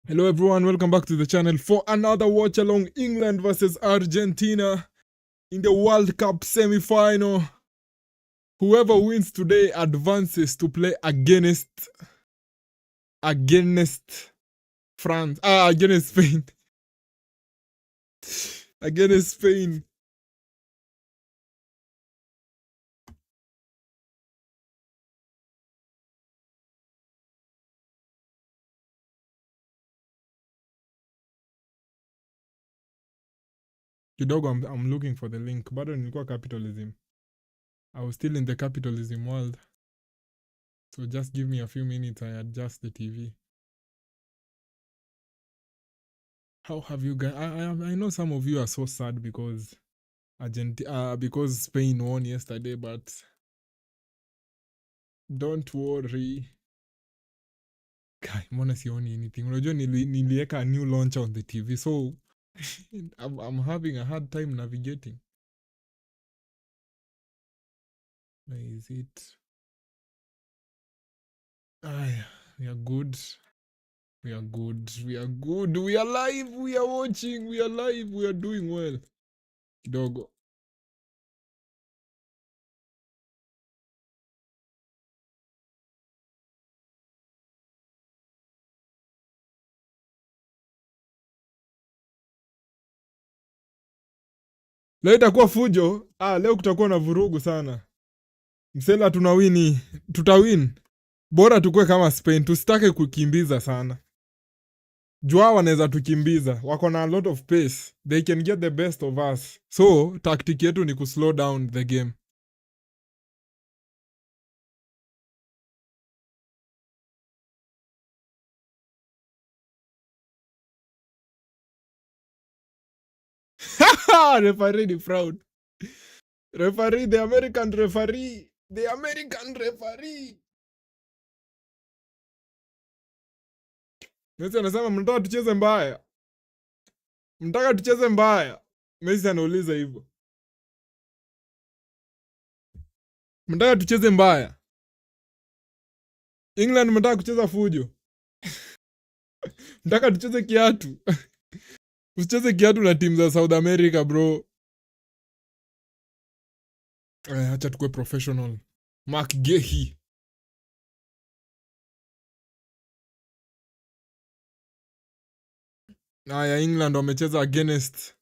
Hello everyone, welcome back to the channel for another watch along England versus Argentina in the World Cup semi-final. Whoever wins today advances to play against France. Against Spain. Against Spain. Kidogo, I'm looking for the link. Bado nilikuwa capitalism. I was still in the capitalism world. So just give me a few minutes, I adjust the TV. How have you guys? I know some of you are so sad because because Spain won yesterday, but don't worry. Guy, mbona sioni anything? Unajua nilieka a new launcher on the TV, so I'm having a hard time navigating. Where is it? We are good. We are good. We are good. We are live. We are watching. We are live. We are doing well. Kidogo. Leo itakuwa fujo. Leo kutakuwa na vurugu sana. Msela tunawini. Tutawin. Bora tukue kama Spain. Tusitake kukimbiza sana. Jua wanaweza tukimbiza. Wako na a lot of pace. They can get the best of us. So, tactic yetu ni kuslow down the game. Referee ni proud. Referee, the American referee. The American referee. Messi anasema mnataka tucheze mbaya. Mnataka tucheze mbaya. Messi anauliza hivyo. Mnataka tucheze mbaya. England mnataka kucheza fujo. Mnataka tucheze kiatu. Usicheze kiatu na timu za South America, bro. Acha tukue professional. Mark Gehi. Ya England wamecheza against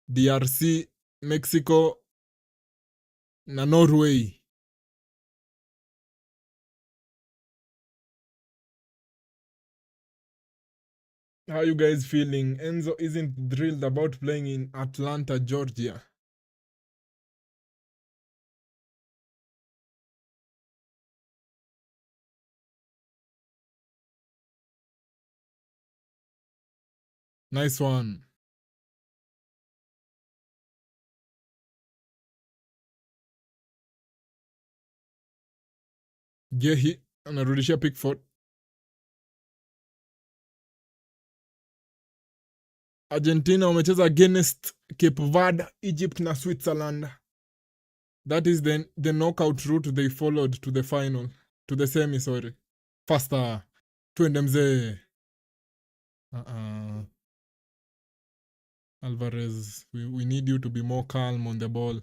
DRC, Mexico na Norway. How are you guys feeling? Enzo isn't thrilled about playing in Atlanta, Georgia. Nice one. Gehi anarudishia Pickford. Argentina wamecheza against Cape Verde, Egypt na Switzerland. That is the knockout route they followed to the final. To the semi, sorry. Faster. Twende mzee. Alvarez, we need you to be more calm on the ball.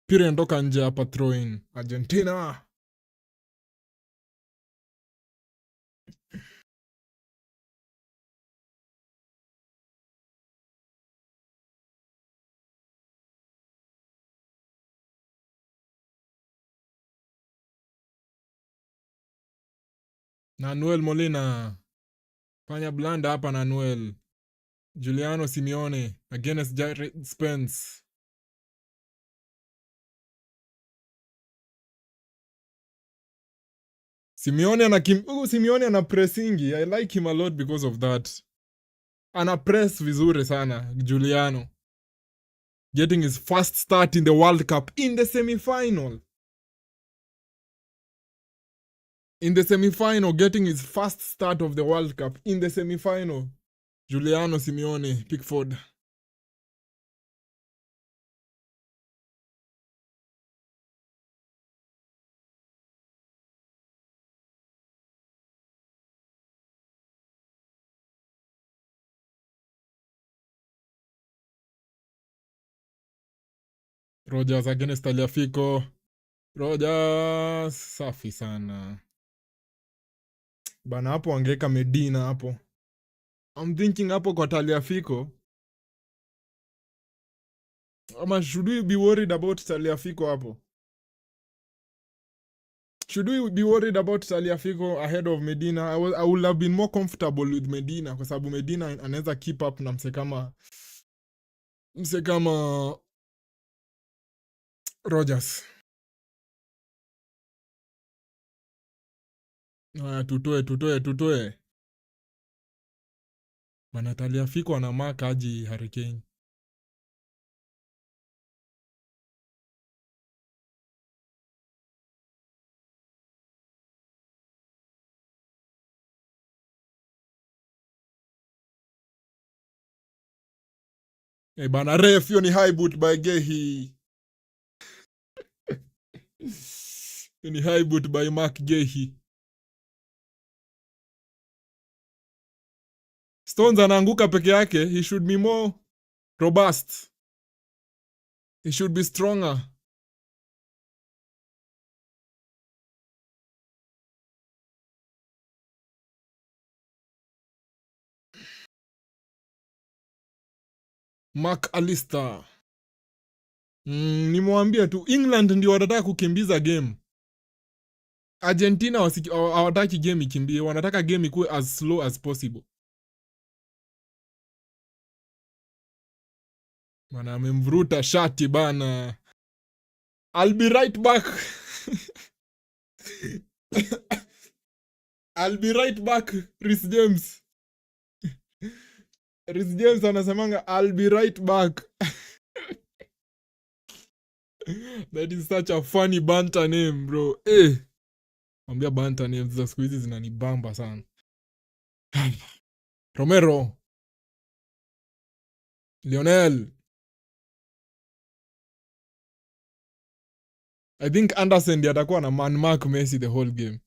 Pira inatoka nje hapa, throw in. Argentina. Nanuel Molina. Fanya blanda hapa Nanuel. Giuliano Simeone against Jared Spence. Simeone ana pressingi. I like him a lot because of that. Ana press vizuri sana Giuliano. Getting his first start in the World Cup in the semi-final. In the semi-final, getting his first start of the World Cup in the semi-final. Giuliano Simeone, Pickford. Rogers against Taliafico. Rogers safi sana. Bana hapo angeka Medina hapo. I'm thinking hapo kwa Taliafico. Ama should we be worried about Taliafico hapo? Should we be worried about Taliafico ahead of Medina? I would have been more comfortable with Medina kwa sababu Medina anaweza keep up na mse kama Rogers. Tutoe. Bana Taliafico ana mark aji Hurricane. Bana ref hiyo ni high boot by Gehi. Ni high boot by Mark Gehi. Stones anaanguka peke yake. He should be more robust. He should be stronger. Mark Alister. Nimwambia tu England ndio wanataka kukimbiza game. Argentina hawataki game ikimbie, wanataka game ikuwe as slow as possible. Bana amemvuruta shati bana. I'll be right back. I'll be right back, Rhys James. Rhys James anasemanga I'll be right back. That is such a funny banter name, bro. Mwambia banter names za siku hizi zinanibamba sana. Romero. Lionel. I think Anderson ndiye atakuwa na man mark Messi the whole game.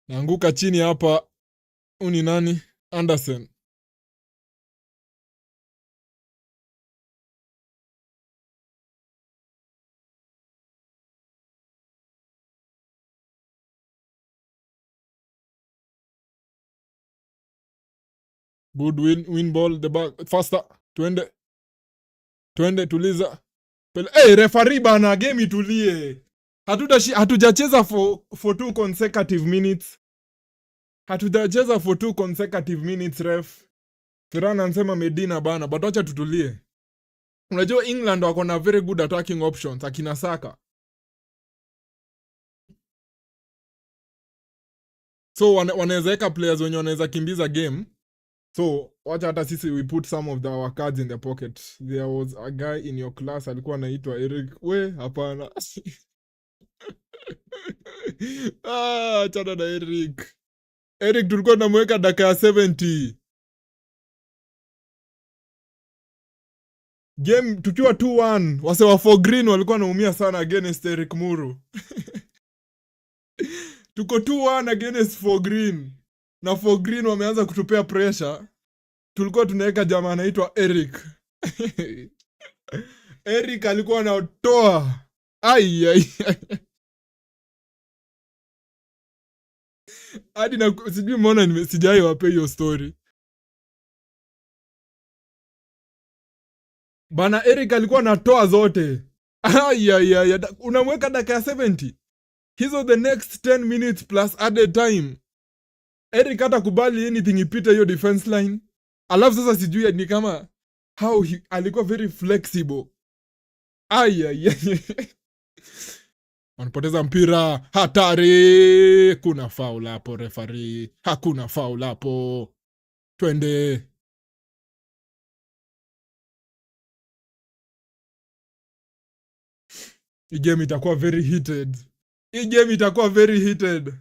Naanguka chini hapa. Uni nani? Anderson. Good win ball the back faster. Twende tuliza. Referee bana, game itulie. Hatujacheza for 2 consecutive minutes. Hatujacheza for 2 consecutive minutes ref. Ferran anasema Medina bana, but wacha tutulie. Unajua England wako na very good attacking options, akina Saka. So wanaweza eka players wenye wanaweza kimbiza game. So wacha hata sisi we put some of our cards in the pocket. There was a guy in your class alikuwa anaitwa Eric. Hapana. Achana na Eric. Eric tulikuwa tunamweka dakika ya 70. Game tukiwa 2-1, wase wa For Green walikuwa wanaumia sana against Eric Muru. Tuko 2-1 against For Green. Na For Green wameanza kutupea pressure. Tulikuwa tunaweka jamaa anaitwa Eric. Eric alikuwa anatoa. Hadi na sijui mbona sijai wape hiyo story. Bana Eric alikuwa anatoa zote. Unamweka dakika ya 70. Hizo the next 10 minutes plus added time. Eric hata kubali anything ipite hiyo defense line. Alafu sasa sijui ni kama how alikuwa very flexible. Wanapoteza mpira, hatari. Kuna foul hapo referee. Hakuna foul hapo. Twende. Hii game itakuwa very heated.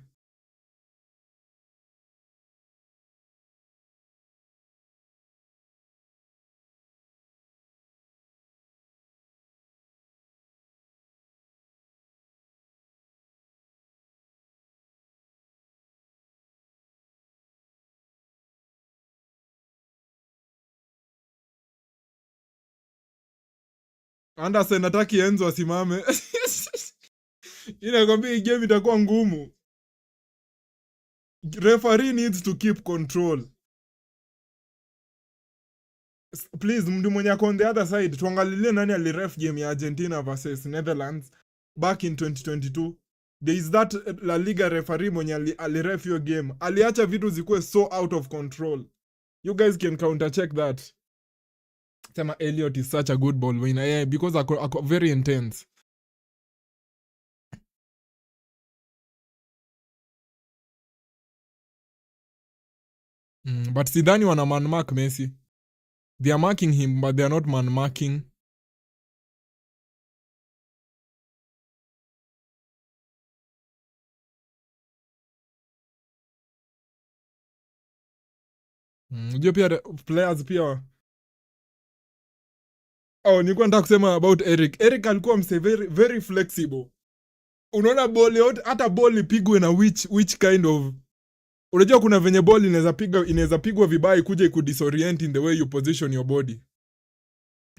Anderson hataki Enzo asimame. Inakwambia hii game itakuwa ngumu. Referee needs to keep control. Please, mtu mwenye ako on the other side, tuangalilie nani aliref game ya Argentina versus Netherlands back in 2022. There is that La Liga referee mwenye aliref your game. Aliacha vitu zikuwe so out of control. You guys can counter check that. Sema Elliot is such a good ball winner. Yeah, because ako very intense. But sidhani wana man mark Messi. They are marking him, but they are not man marking. Unajua pia players pia. Oh, nilikuwa nataka kusema about Eric. Eric alikuwa mse very, very flexible. Unaona ball yote, hata ball ipigwe na which kind of. Unajua kuna venye ball inaweza pigwa vibaya kuja kudisorient in the way you position your body.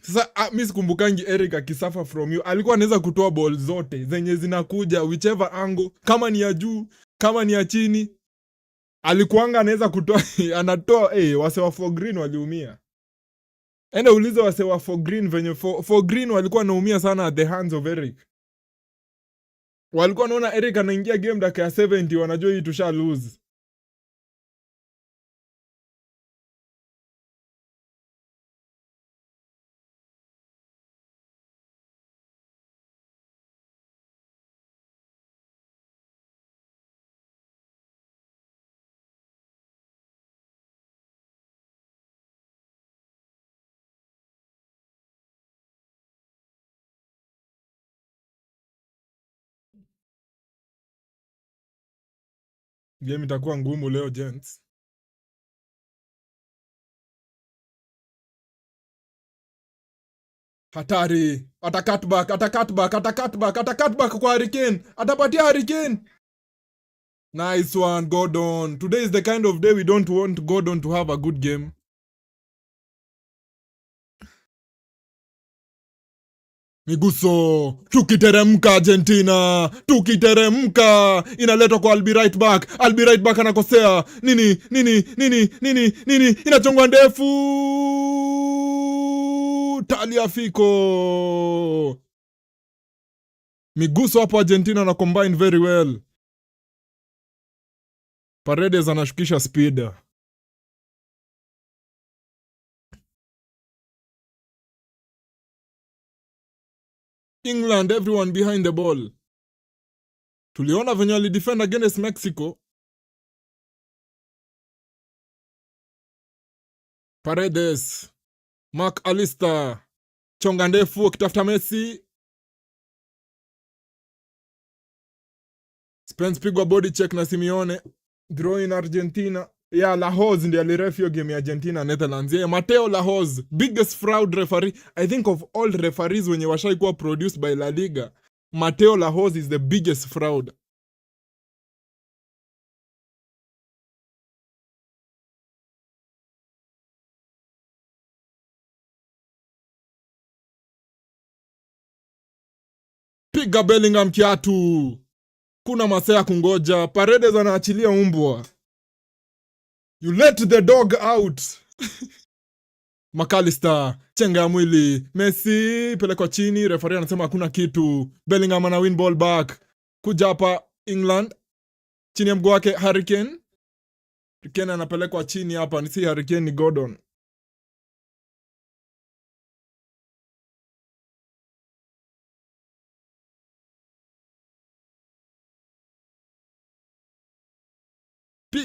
Sasa mimi sikumbukangi Eric akisuffer from you. Alikuwa anaweza kutoa ball zote zenye zinakuja whichever angle, kama ni ya juu, kama ni ya chini. Alikuanga anaweza kutoa anatoa wase wa for green waliumia. Enda uliza wase wa for green venye for green walikuwa wanaumia sana at the hands of Eric. Walikuwa wanaona Eric anaingia game dakika ya 70 wanajua hii tusha lose. Game itakuwa ngumu leo gents. Hatari. Ata cutback kwa Hurricane. Atapatia Hurricane. Nice one, Gordon. Today is the kind of day we don't want Gordon to have a good game. Miguso, tukiteremka Argentina, tukiteremka, inaletwa kwa Albi right back anakosea, nini, inachongwa ndefu, Tagliafico. Miguso hapo Argentina na combine very well. Paredes anashukisha speed. England, everyone behind the ball. Tuliona venye walidefend against Mexico. Paredes, Mark Alister, chonga ndefu akitafuta Messi. Spence pigwa body check na Simeone. Draw in Argentina. Yeah, Lahoz ndiye aliref hiyo game ya Argentina Netherlands. Yeah, Mateo Lahoz, biggest fraud referee. I think of all referees wenye washaikuwa produced by La Liga, Mateo Lahoz is the biggest fraud. Piga Bellingham kiatu. Kuna masaya kungoja. Paredes anaachilia umbwa. You let the dog out. McAllister, chenga ya mwili. Messi, pelekwa chini. Referee anasema hakuna kitu. Bellingham ana win ball back. Kuja hapa England. Chini ya mguu wake Hurricane. Hurricane anapelekwa chini hapa. Ni si Hurricane, ni Gordon.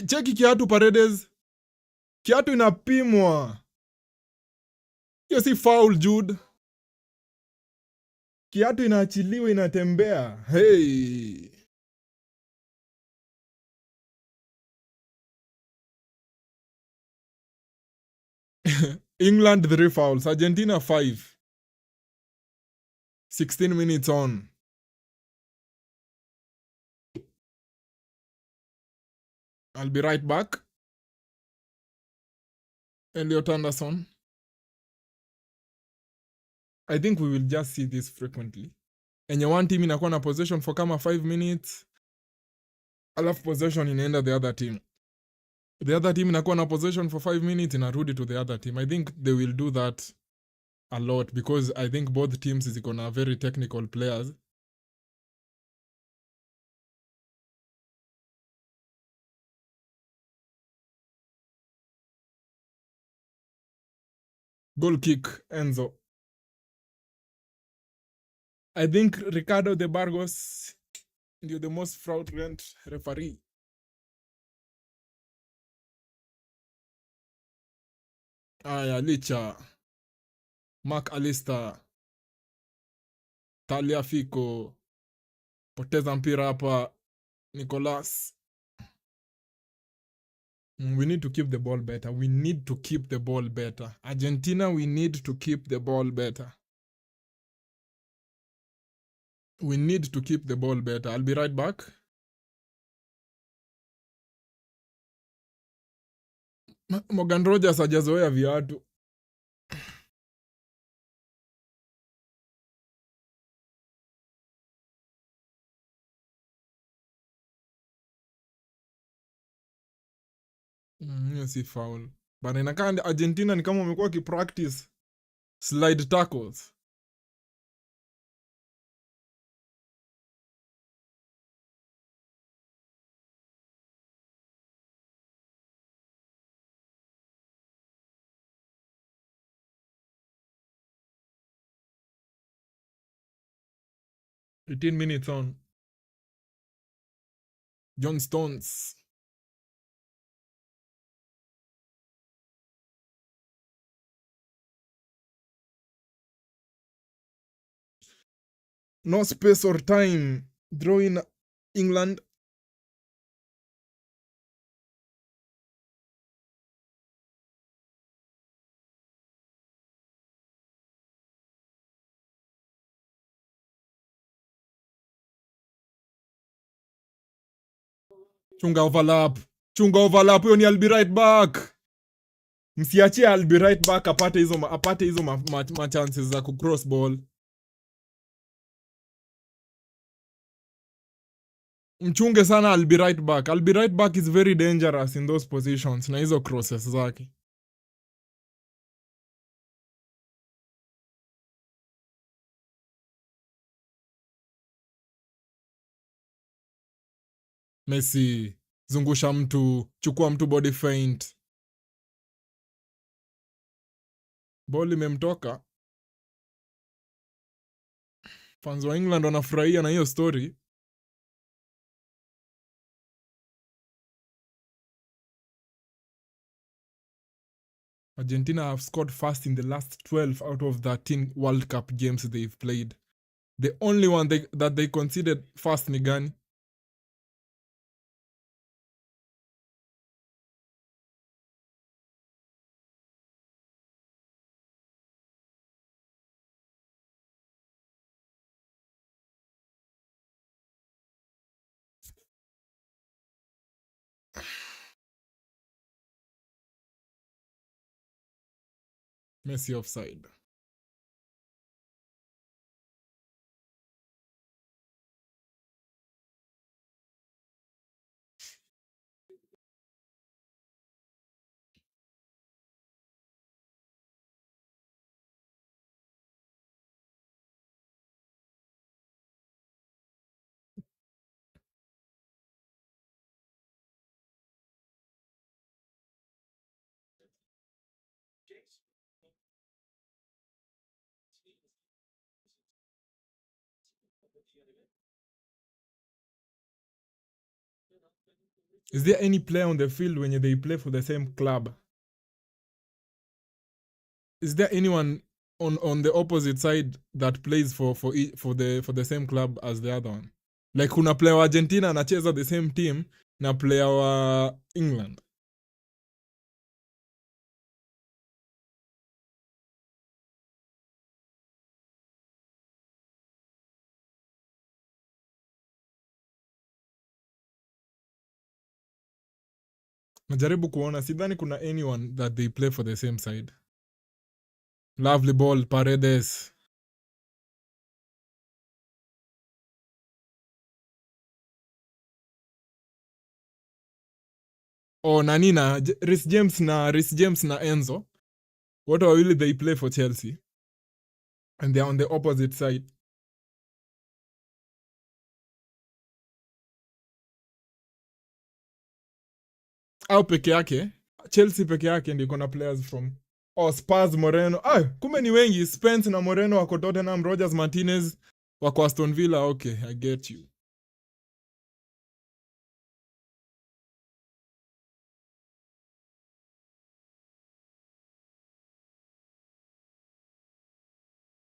Cheki kiatu Paredes. Kiatu inapimwa. Hiyo si foul, Jude. Kiatu inaachiliwa inatembea. Hey. England 3 fouls. Argentina 5. 16 minutes on. I'll be right back. Elliot Anderson. I think we will just see this frequently. Enye one team inakuwa na possession for kama 5 minutes, alafu possession inaenda the other team. The other team inakuwa na possession for 5 minutes, inarudi to the other team. I think they will do that a lot because I think both teams ziko na very technical players. Goal kick, Enzo. I think Ricardo de Burgos ndio the most fraudulent referee. Aya, Licha, Mark Alister, Tagliafico, poteza mpira hapa, Nicolas. We need to keep the ball better. We need to keep the ball better. Argentina, we need to keep the ball better. We need to keep the ball better. I'll be right back. Morgan Rogers hajazoea viatu. Hiyo si foul. Bana inakaa Argentina ni kama wamekuwa kipractice slide tackles. $18 minutes on. John Stones. No space or time. Draw in England. Chunga overlap. Chunga overlap. Huyo ni I'll be right back. Msiachie I'll be right back apate hizo ma chances za ku cross ball. Mchunge sana I'll be right back. I'll be right back is very dangerous in those positions na hizo crosses zake. Messi, zungusha mtu, chukua mtu body feint. Ball imemtoka. Fans wa England wanafurahia na hiyo story. Argentina have scored first in the last 12 out of 13 World Cup games they've played. The only one that they conceded first ni gani? Messi offside. Is there any player on the field when they play for the same club? Is there anyone on the opposite side that plays for the same club as the other one? Like kuna player wa Argentina anacheza the same team na player wa England. Najaribu kuona, sidhani kuna anyone that they play for the same side. Lovely ball, Paredes. Oh, nani na Reece James na Enzo. Wote wawili they play for Chelsea and they're on the opposite side. Au peke yake, Chelsea peke yake ndio iko na players from Spurs, Moreno. Kumbe ni wengi. Spence na Moreno wako Tottenham, Rogers Martinez wako Aston Villa. Okay, I get you.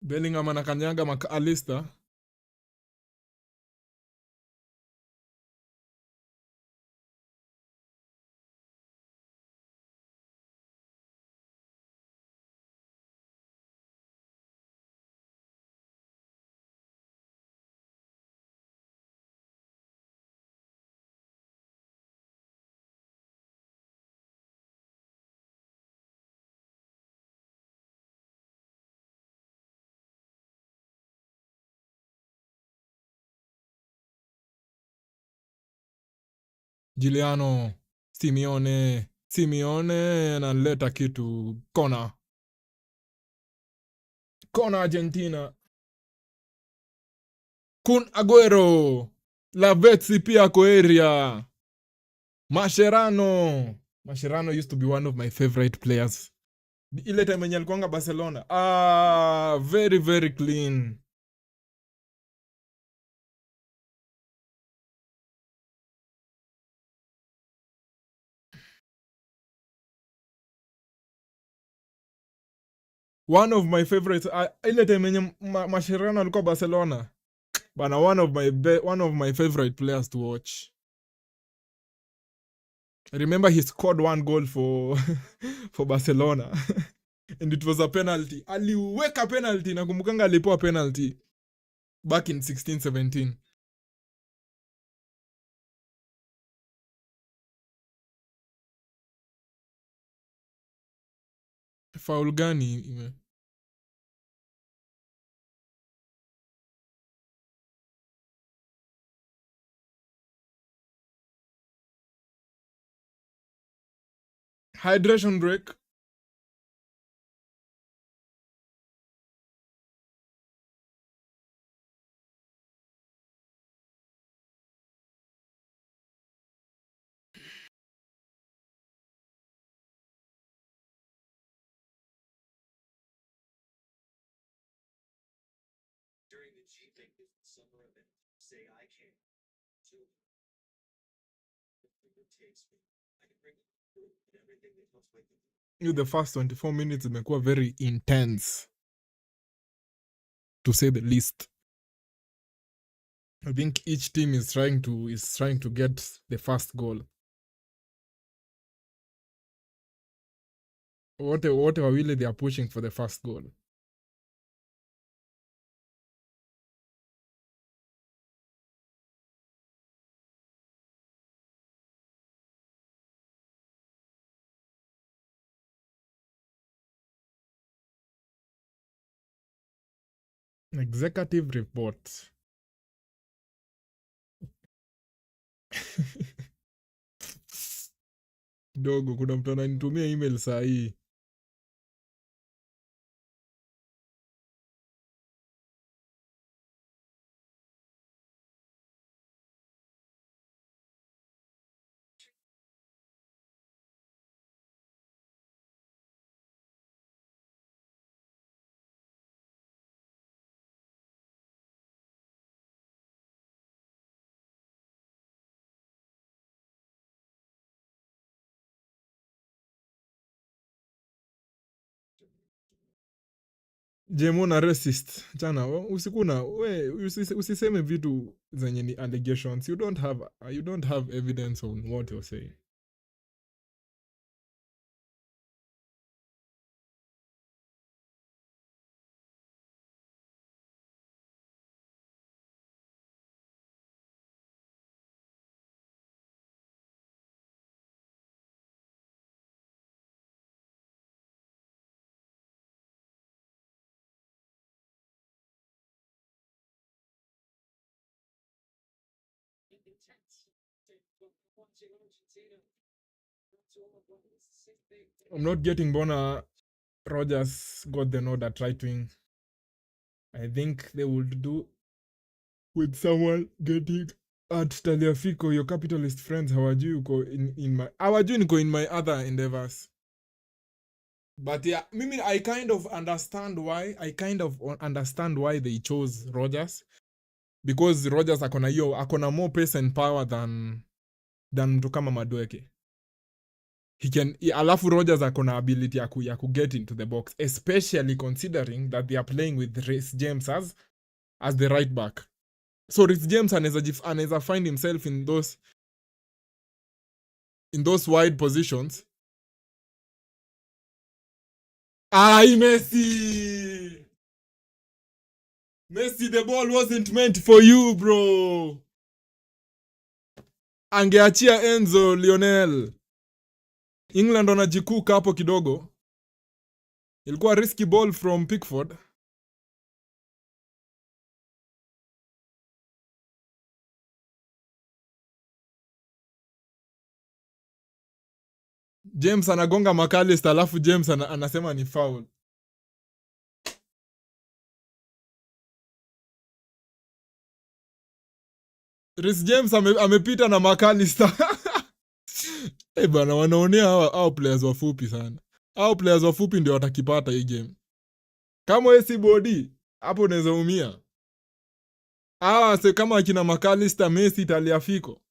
Bellingham anakanyaga McAllister. Giuliano, Simeone analeta kitu. Kona Argentina. Kun Aguero. Lavezzi pia ako area. Mascherano used to be one of my favorite players. Ile time yenye alikuanga Barcelona. Very very clean. One of my favorites. Ile time yenye Mascherano alikuwa Barcelona. Bana, one of my favorite players to watch. I remember he scored one goal for for Barcelona. And it was a penalty. Aliweka penalty, nakumbukanga alipewa penalty back in 16-17. Foul gani? Hydration break. The first 24 minutes imekuwa very intense, to say the least. I think each team is trying to get the first goal. Wote wawili they are pushing for the first goal. Executive report. Dogo, kuna mtu ananitumia email saa hii. Jemo na racist. Chana, usiseme vitu zenye ni allegations. You don't have evidence on what you're saying. I'm not getting Bona. Rogers got the nod at right wing. I think they would do with someone getting at Taliafico. Your capitalist friends hawajui uko in my hawajui niko in my other endeavors. But yeah, Mimi, I kind of understand why they chose Rogers, because Rogers akona more pace and power than mtu kama Madueke. Alafu Rogers akona ability ya ku get into the box, especially considering that they are playing with Reece James as the right back. So Reece James anaweza find himself in those wide positions. Ay, Messi! Messi, the ball wasn't meant for you, bro. Angeachia Enzo Lionel. England wanajikuka hapo kidogo. Ilikuwa risky ball from Pickford. James anagonga McAllister, alafu James anasema ni foul. Reece James amepita na McAllister. Bana, wanaonea hao players wafupi sana. Hao players wafupi ndio watakipata hii game. Kama wewe si body, hapo unaweza umia. Kama akina McAllister, Messi, Taliafico.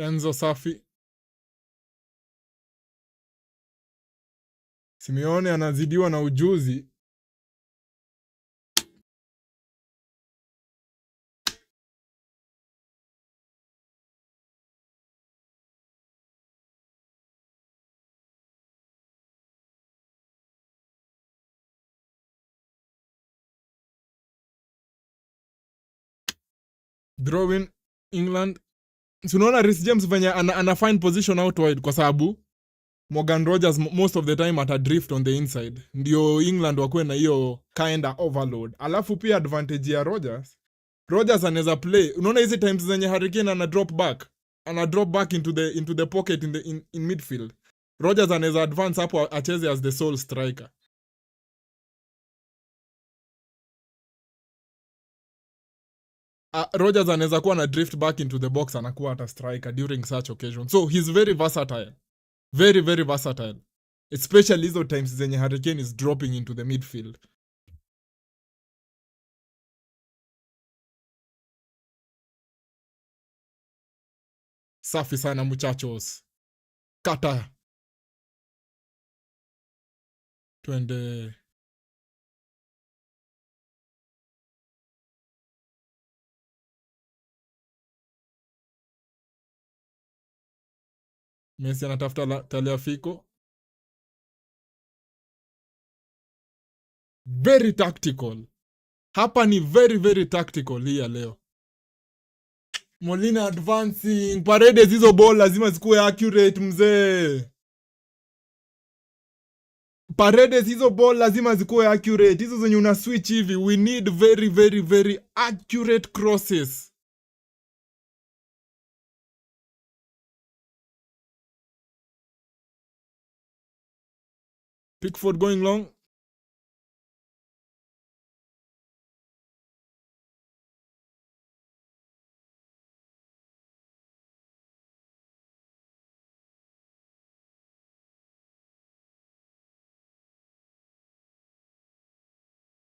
Enzo safi. Simeone anazidiwa na ujuzi. Drawing England. Tunaona Reece James venye ana find position out wide kwa sababu Morgan Rogers most of the time atadrift on the inside. Ndio England wakuwe na hiyo kinda overload. Alafu pia advantage ya Rogers anaweza play. Unaona hizi times zenye Harry Kane ana drop back into the pocket in midfield. Rogers anaweza advance hapo acheze as the sole striker. Rogers anaweza kuwa na drift back into the box, anakuwa hata striker during such occasion. So he's very versatile. Very, very versatile. Especially hizo times zenye Harry Kane is dropping into the midfield. Safi sana muchachos. Kata. Twende. Messi anatafuta Tagliafico. Very tactical. Hapa ni very, very tactical hii ya leo. Molina advancing. Paredes hizo ball lazima zikuwe accurate mzee. Paredes hizo ball lazima zikuwe accurate. Hizo zenye una switch hivi. We need very, very, very accurate crosses. Pickford going long.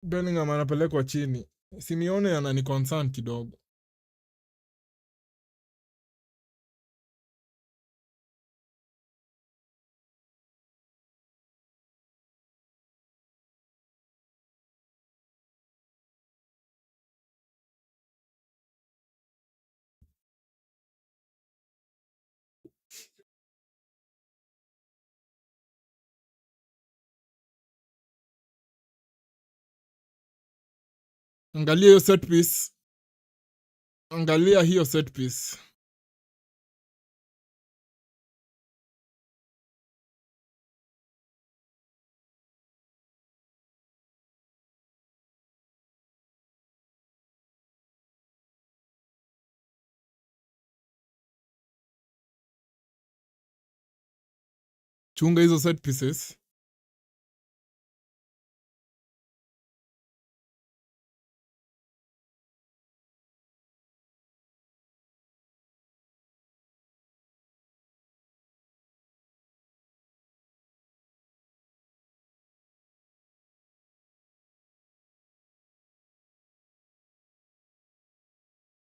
Bellingham anapelekwa chini. Simeone anani concern kidogo. Angalia hiyo set piece. Angalia hiyo set piece. Chunga hizo set pieces.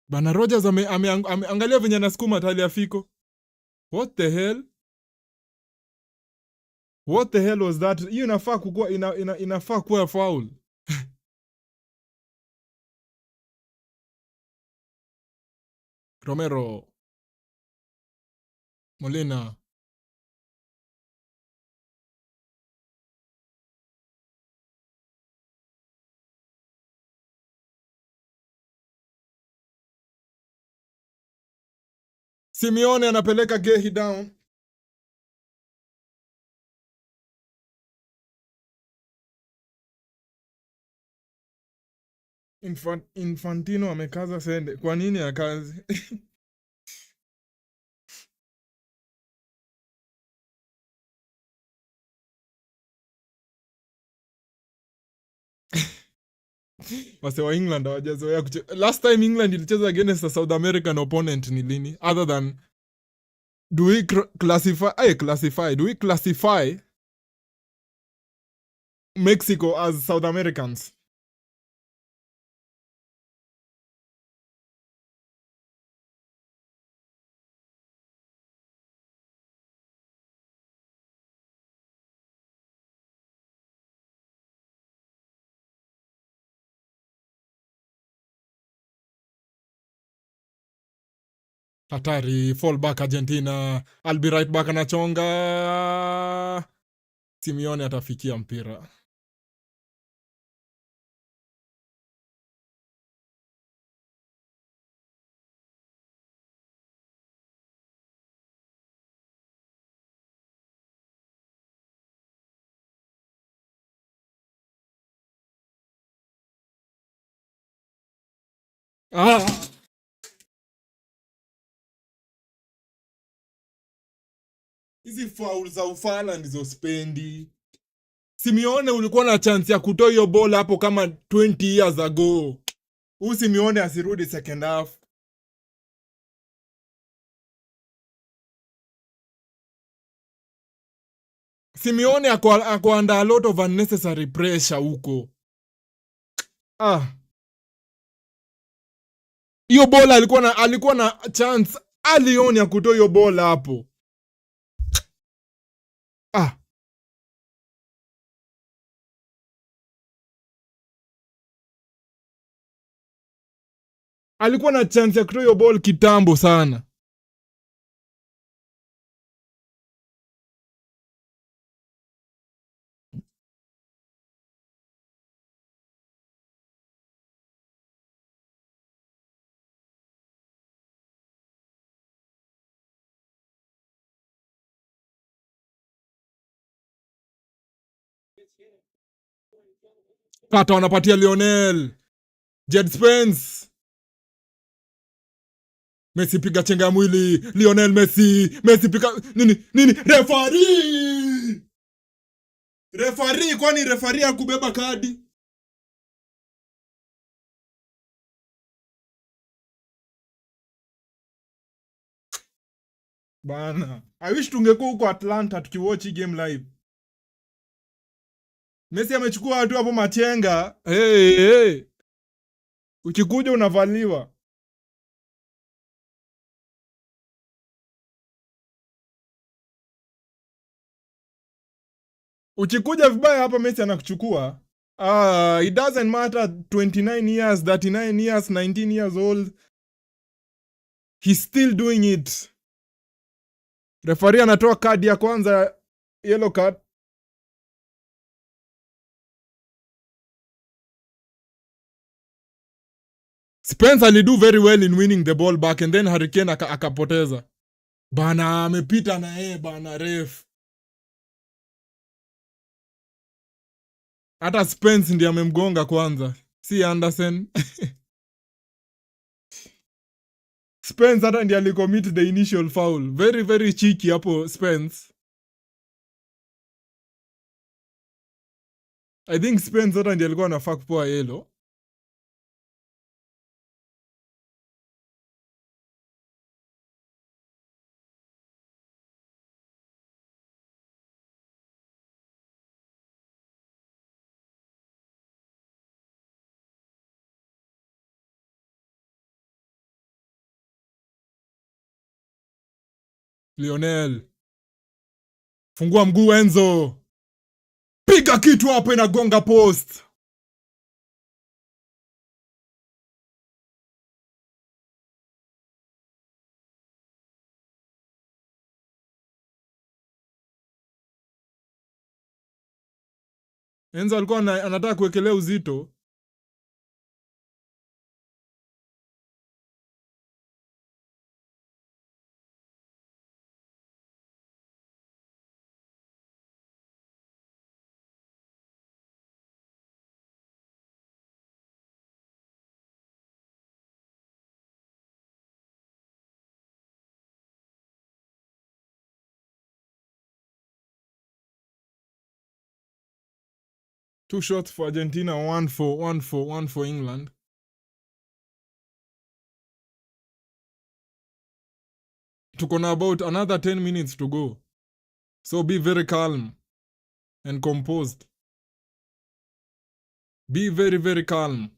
Bana Rogers angalia venye anasukuma tali ya Fiko. What the hell? What the hell was that? Hiyo inafaa kuwa inafaa kuwa foul. Romero. Molina. Simeone anapeleka Gehi down. Infantino amekaza sende. Kwa nini akazi? Wase wa England hawajazoea last time England ilicheza against a South American opponent ni lini? Other than do we classify Mexico as South Americans? Hatari, fall back Argentina. I'll be right back anachonga. Simeone atafikia mpira. Hizi foul za ufala ndizo spendi. Simeone ulikuwa na chance ya kutoa hiyo bola hapo kama 20 years ago. Simeone asirudi second half. Simeone ako under a lot of unnecessary pressure huko. Hiyo bola alikuwa na chance alioni ya kutoa hiyo bola hapo. Alikuwa na chance ya kutoa hiyo ball kitambo sana. Kata wanapatia Lionel. Jed Spence. Messi piga chenga mwili. Lionel Messi. Messi piga nini? Referee kwani referee hakubeba kadi? Bana. I wish tungekuwa huko Atlanta tukiwatch game live. Messi amechukua watu hapo machenga. Hey. Ukikuja unavaliwa. Ukikuja vibaya hapa Messi anakuchukua. It doesn't matter 29 years, 39 years, 19 years old. He's still doing it. Referee anatoa kadi ya kwanza, yellow card. Spence alido very well in winning the ball back and then Hurricane akapoteza. Bana amepita na yeye bana ref. Hata Spence ndiye amemgonga kwanza. Si Anderson. Spence hata ndiye alicommit the initial foul. Very very cheeky hapo Spence. I think Spence hata ndiye alikuwa anafaa kupewa yellow. Lionel. Fungua mguu Enzo. Piga kitu hapo inagonga post. Enzo alikuwa anataka kuwekelea uzito. Two shots for Argentina, one for England. Tuko na about another 10 minutes to go. So be very calm and composed. Be very, very calm.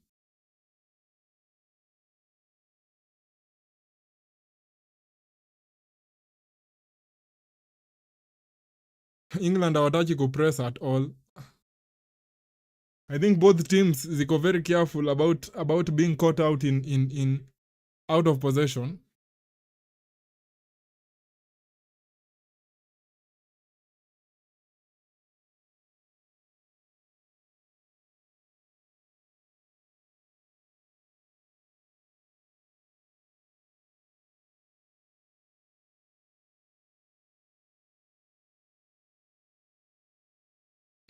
England hawataki kupress at all. I think both teams ziko very careful about being caught out in out of possession.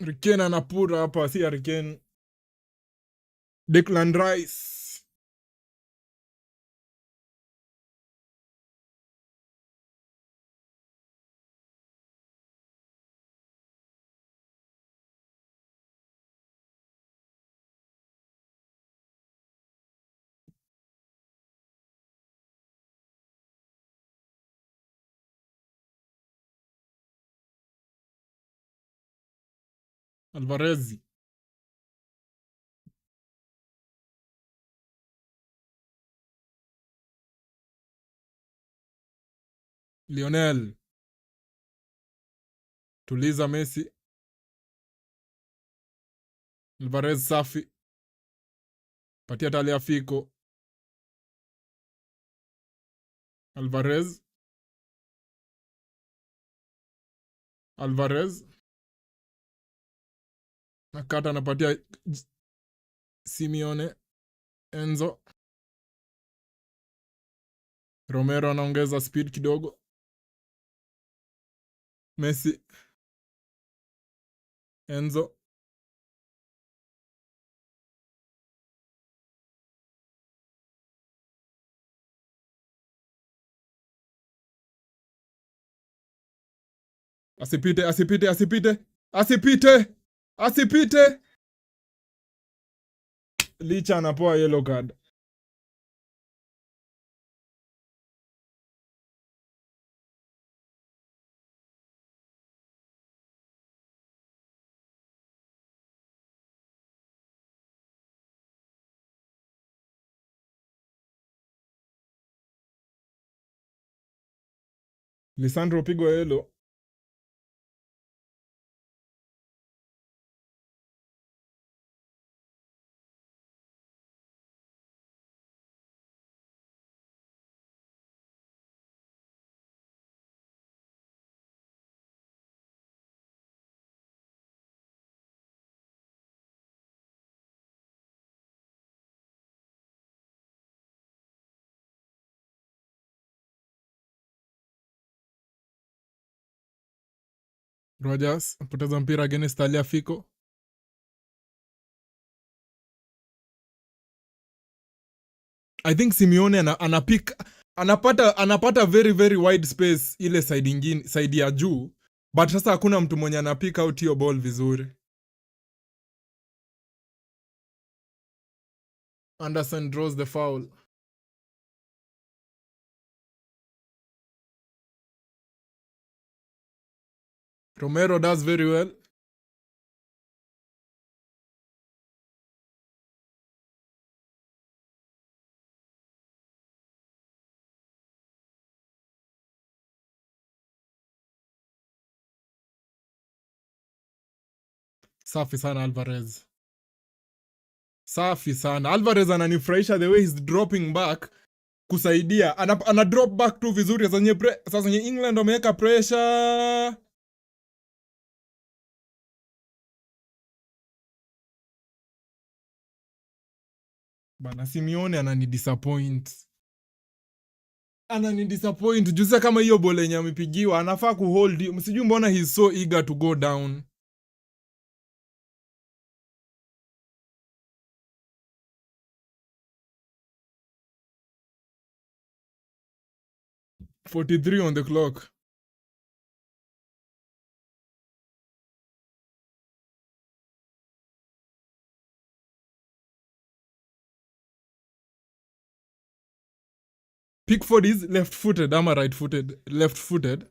Hurricane anapura hapa, si Hurricane. Declan Rice. Alvarez. Lionel. Tuliza Messi. Alvarez safi. Patia Tagliafico. Alvarez. Nakata anapatia Simeone. Enzo. Romero anaongeza speed kidogo. Messi. Enzo. Asipite. Licha anapoa yellow card. Lisandro pigwa yellow. Rogers poteza mpira against Tagliafico. I think Simeone anapick anapata very very wide space ile side ingine, side ya juu, but sasa hakuna mtu mwenye anapick out hiyo ball vizuri. Anderson draws the foul. Romero does very well. Safi sana Alvarez. Safi sana. Alvarez ananifurahisha the way he's dropping back kusaidia. Ana drop back tu vizuri sasa nye England wameweka pressure. Bana Simeone ananidisappoint. Jusa kama hiyo bole yenye amepigiwa anafaa kuhold. Msijui mbona he's so eager to go down. .43 on the clock. Pickford is left-footed. Am I right-footed? Left-footed.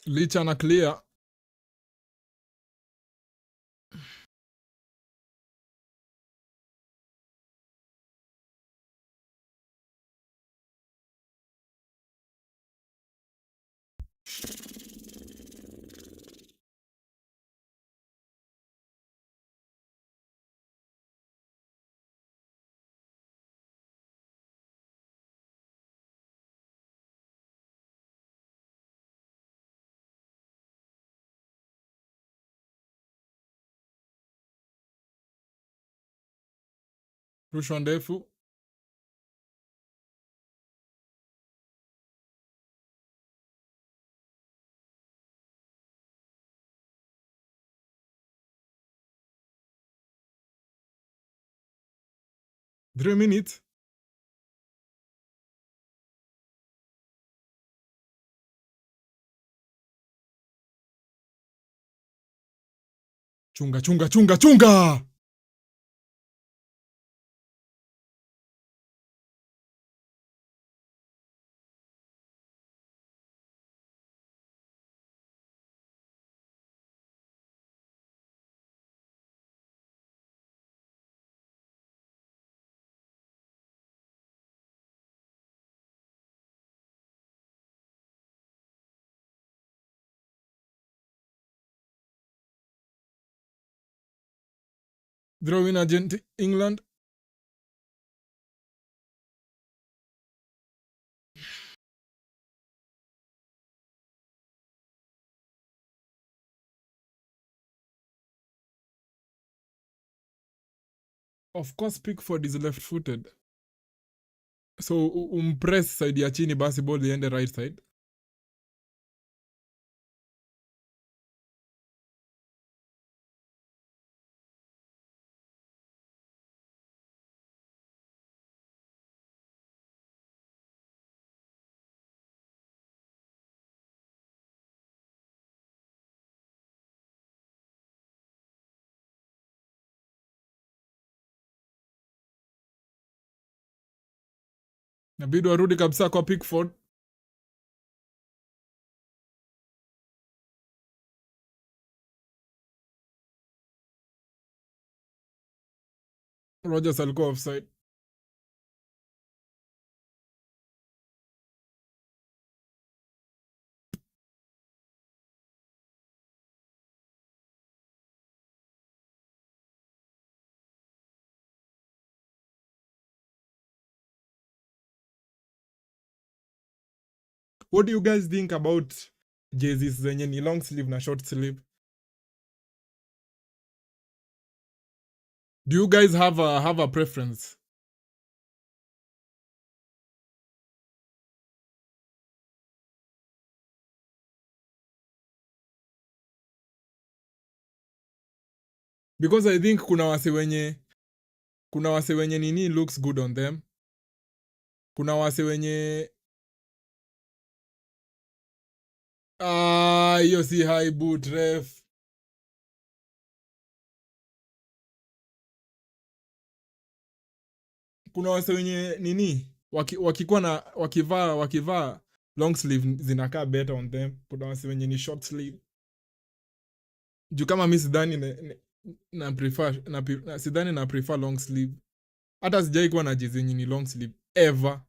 Licha na clear. Rushwa ndefu. Three minutes. Chunga. Draw in Argentina, England. Of course Pickford is left-footed. So umpress side ya chini basi ball iende right side. Nabidi warudi kabisa kwa Pickford. Rogers alikuwa offside. What do you guys think about jerseys zenye ni long sleeve na short sleeve? Do you guys have a preference? Because I think kuna wase wenye nini looks good on them. Kuna wase wenye hiyo si high boot ref. Kuna wase wenye nini wakivaa long sleeve zinakaa better on them. Kuna wase wenye ni short sleeve. Juu kama mi sidhani sidhani na prefer long sleeve. Hata sijai kuwa na jezi yenye ni long sleeve ever.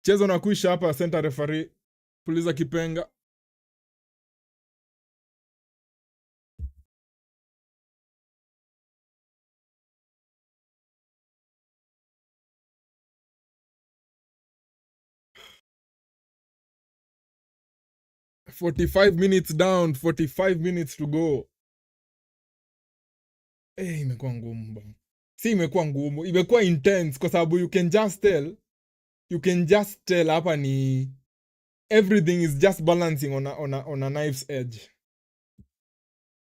Chezo na kuisha hapa center referee. Puliza kipenga. $45 minutes down, 45 minutes to go. Imekuwa ngumu bana. Si imekuwa ngumu, imekuwa intense kwa sababu you can just tell hapa ni everything is just balancing on a knife's edge.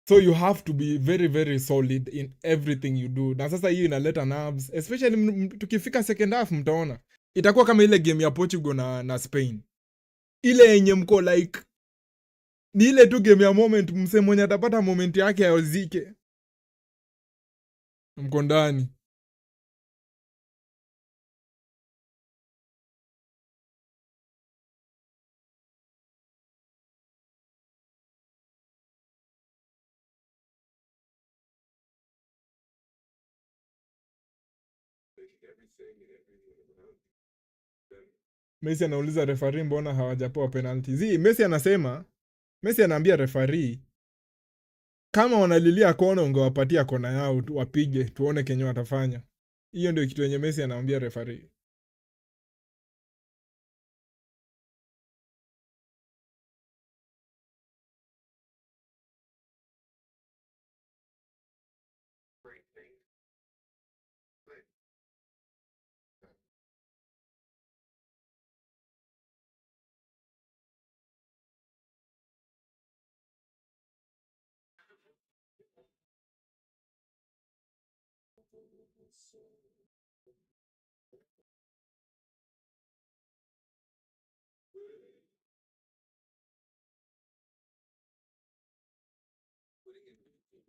So you have to be very very solid in everything you do. Na sasa hiyo inaleta nerves, especially tukifika second half mtaona. Itakuwa kama ile game ya Portugal na Spain. Ile yenye mko like ni ile tu game ya moment, mse mwenye atapata moment yake ayozike. Mko ndani. Messi anauliza referee mbona hawajapewa penalty. Messi anaambia referee kama wanalilia kona ungewapatia kona yao wapige tuone kenye watafanya. Hiyo ndio kitu yenye Messi anaambia referee.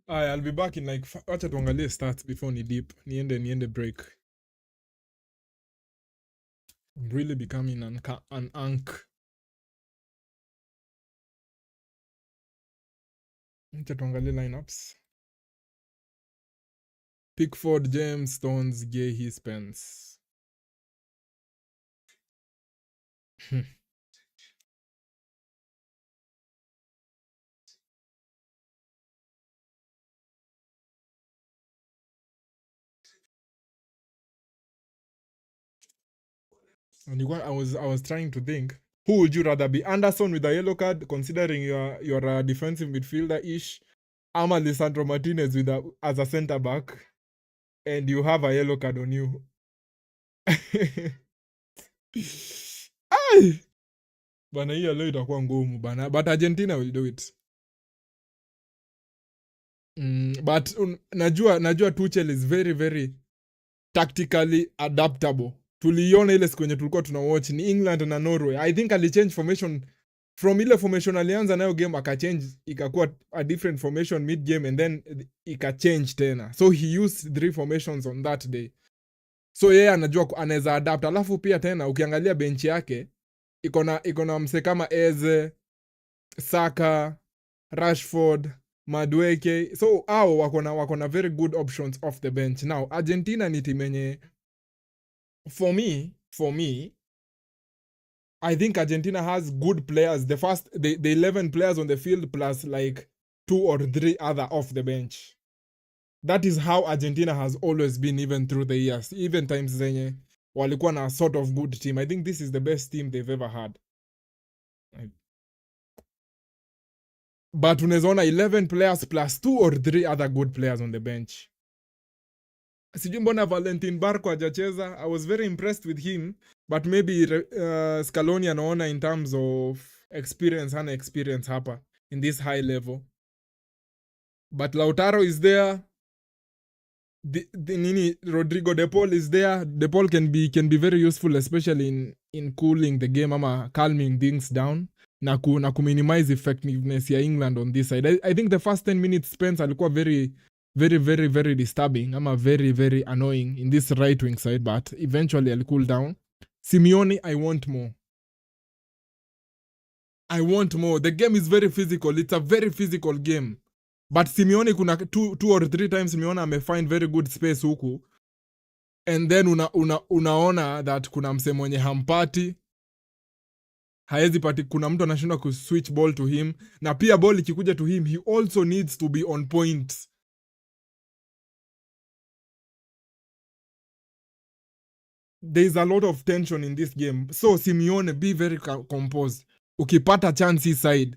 I'll be back in like wacha tuangalie stats before ni deep. Niende break. I'm really becoming an ank. Wacha tuangalie lineups. Pickford, James, Stones, Gay, Spence. I was trying to think, who would you rather be? Anderson with a yellow card, considering you're a defensive midfielder-ish, ama Lisandro Martinez as a center back, and you have a yellow card on you. Ay! Bana hiyo leo itakuwa ngumu bana, but Argentina will do it. But najua Tuchel is very very tactically adaptable. Tuliona ile siku yenye tulikuwa tuna watch ni England na Norway. I think alichange formation from ile formation alianza nayo game akachange ikakuwa a different formation mid game and then ikachange tena. So he used 3 formations on that day. So yeye anajua anaweza adapt. Alafu pia tena ukiangalia bench yake iko na mse kama Eze, Saka, Rashford, Madueke. So hao wako na very good options off the bench. Now Argentina ni timu yenye for me I think Argentina has good players. The 11 players on the field plus like 2 or 3 other off the bench. That is how Argentina has always been, even through the years, even times zenye walikuwa na sort of good team. I think this is the best team they've ever had. But unaweza ona 11 players plus 2 or 3 other good players on the bench. Sijui mbona Valentin Barco hajacheza. I was very impressed with him, but maybe Scaloni anaona in terms of experience, hana experience hapa in this high level. But Lautaro is there. Rodrigo De Paul is there. De Paul can be very useful, especially in cooling the game ama calming things down na ku minimize effectiveness ya England on this side. I think the first 10 minutes Spence alikuwa very disturbing ama very annoying in this right wing side, but eventually I'll cool down. Simeone, I want more. The game is very physical. It's a very physical game. But Simeone kuna two or three times Simeone amefind very good space huku. And then unaona that kuna mse mwenye hampati. Haezi pati, kuna mtu anashindwa kuswitch ball to him. Na pia ball ikikuja to him, he also needs to be on point. There's a lot of tension in this game. So Simeone, be very composed. Ukipata chance his side.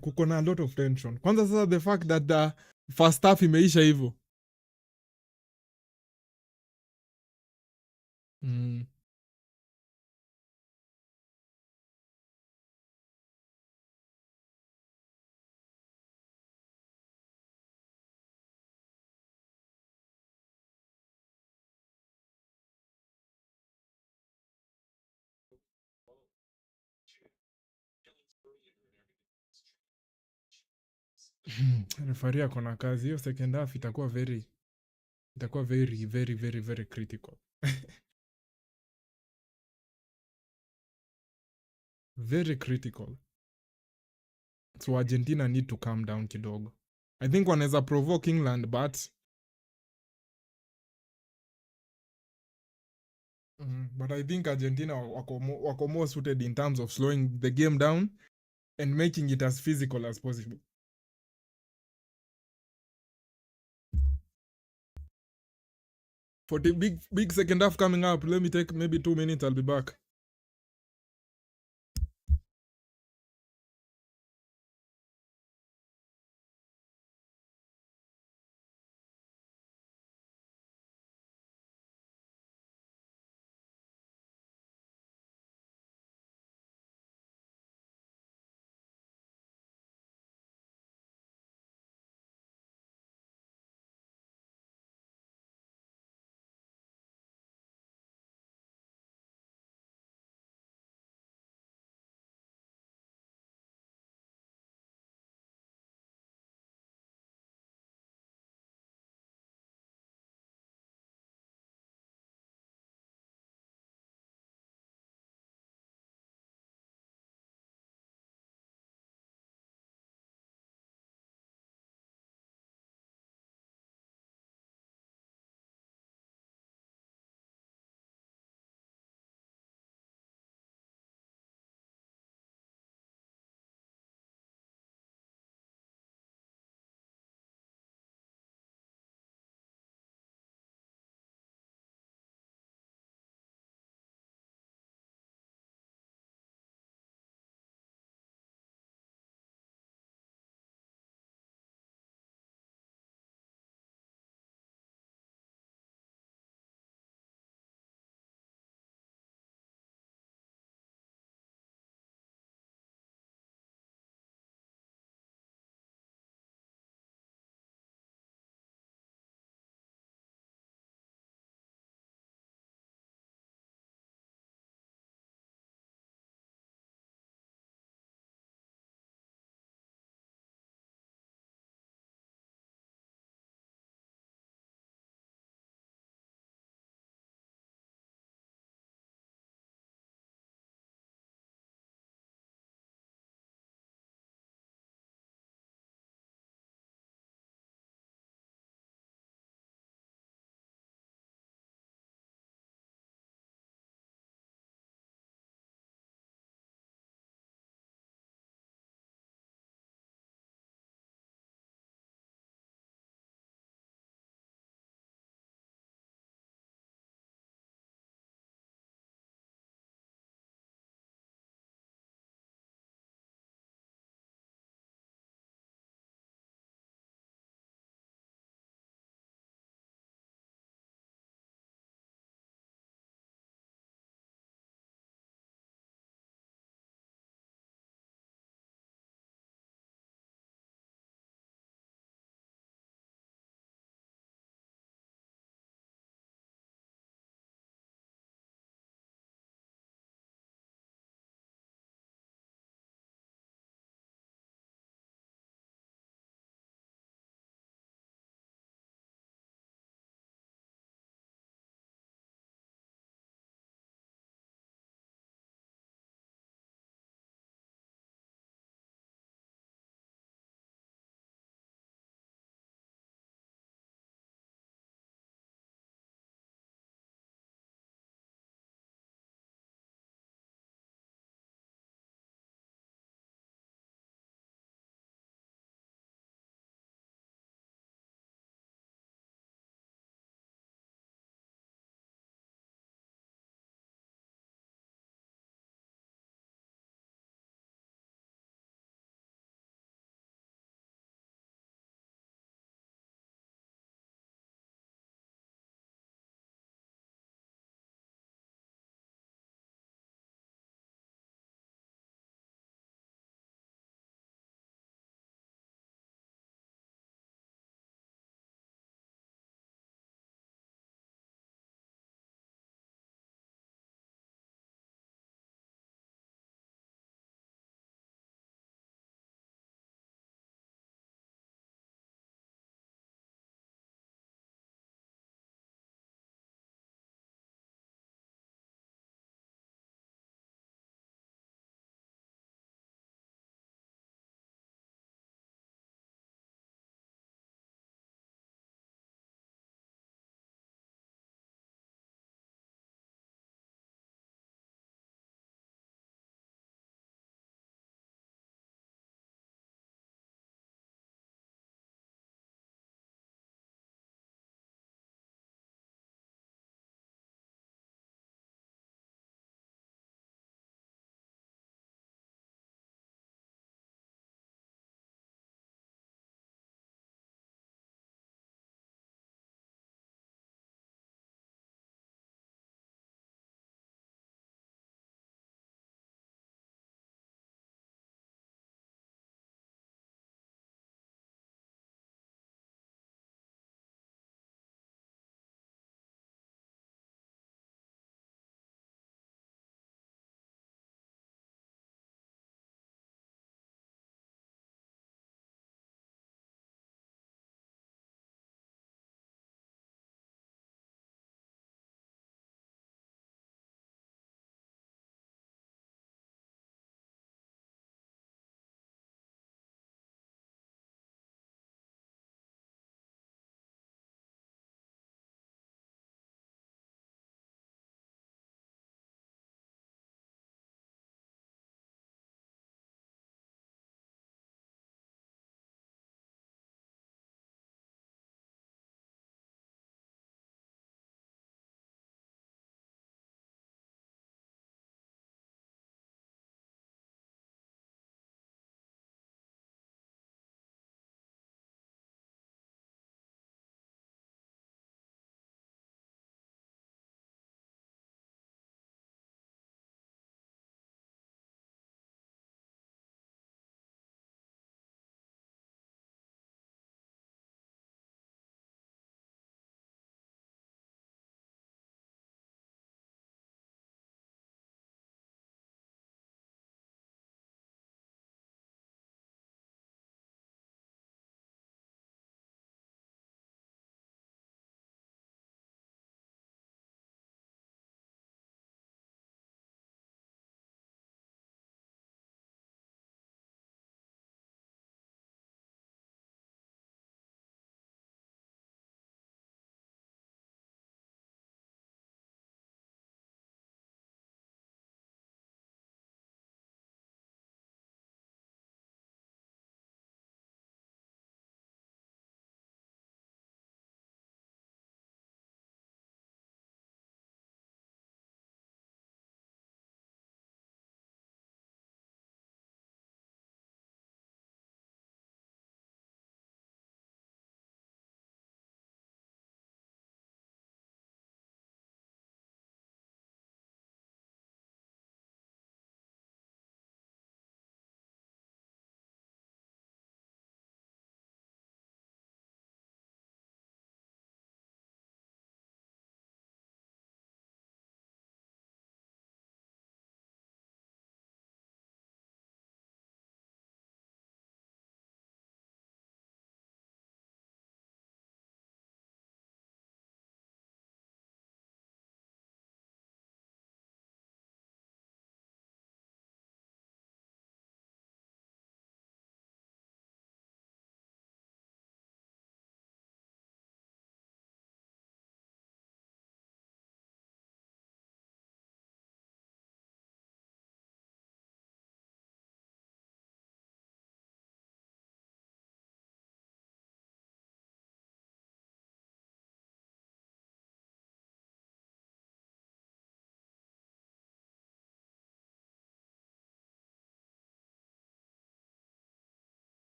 Kuko na a lot of tension. Kwanza sasa the fact that the first half imeisha hivyo. Referee ako na kazi hiyo. Second half itakuwa very critical. Very critical. So Argentina need to calm down kidogo. I think wanaweza provoke England, but I think Argentina wako more suited in terms of slowing the game down and making it as physical as possible. For the big second half coming up, let me take maybe 2 minutes, I'll be back.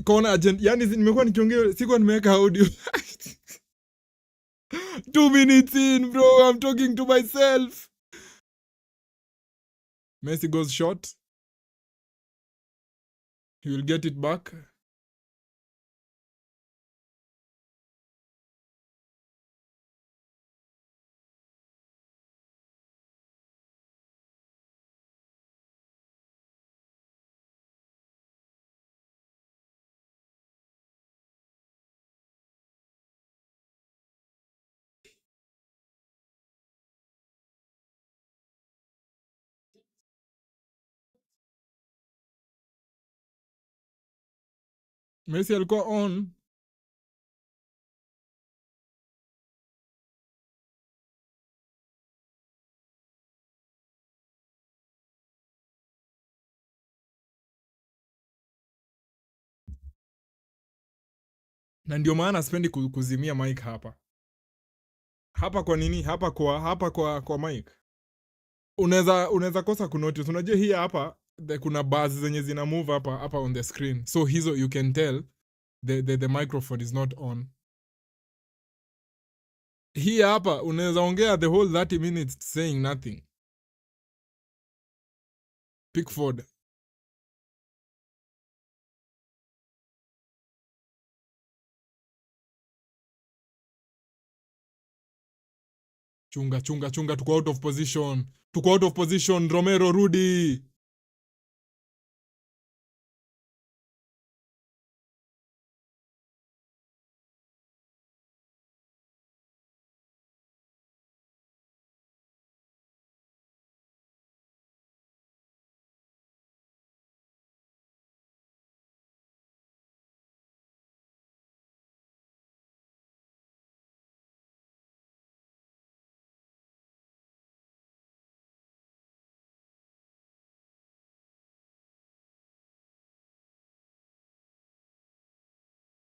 Kona agent, yani nimekuwa nikiongea sikuwa nimeweka audio. 2 minutes in, bro, I'm talking to myself. Messi goes short. He will get it back. Messi alikuwa on. Na ndio maana sipendi kuzimia mic hapa. Hapa kwa nini? Hapa kwa mic. Unaweza kosa kunotice. Unajua hii hapa kuna bars zenye zina move hapa on the screen. So hizo you can tell the microphone is not on. Hii hapa unaweza ongea the whole 30 minutes saying nothing. Pickford. Chunga, tuko out of position. Romero, rudi.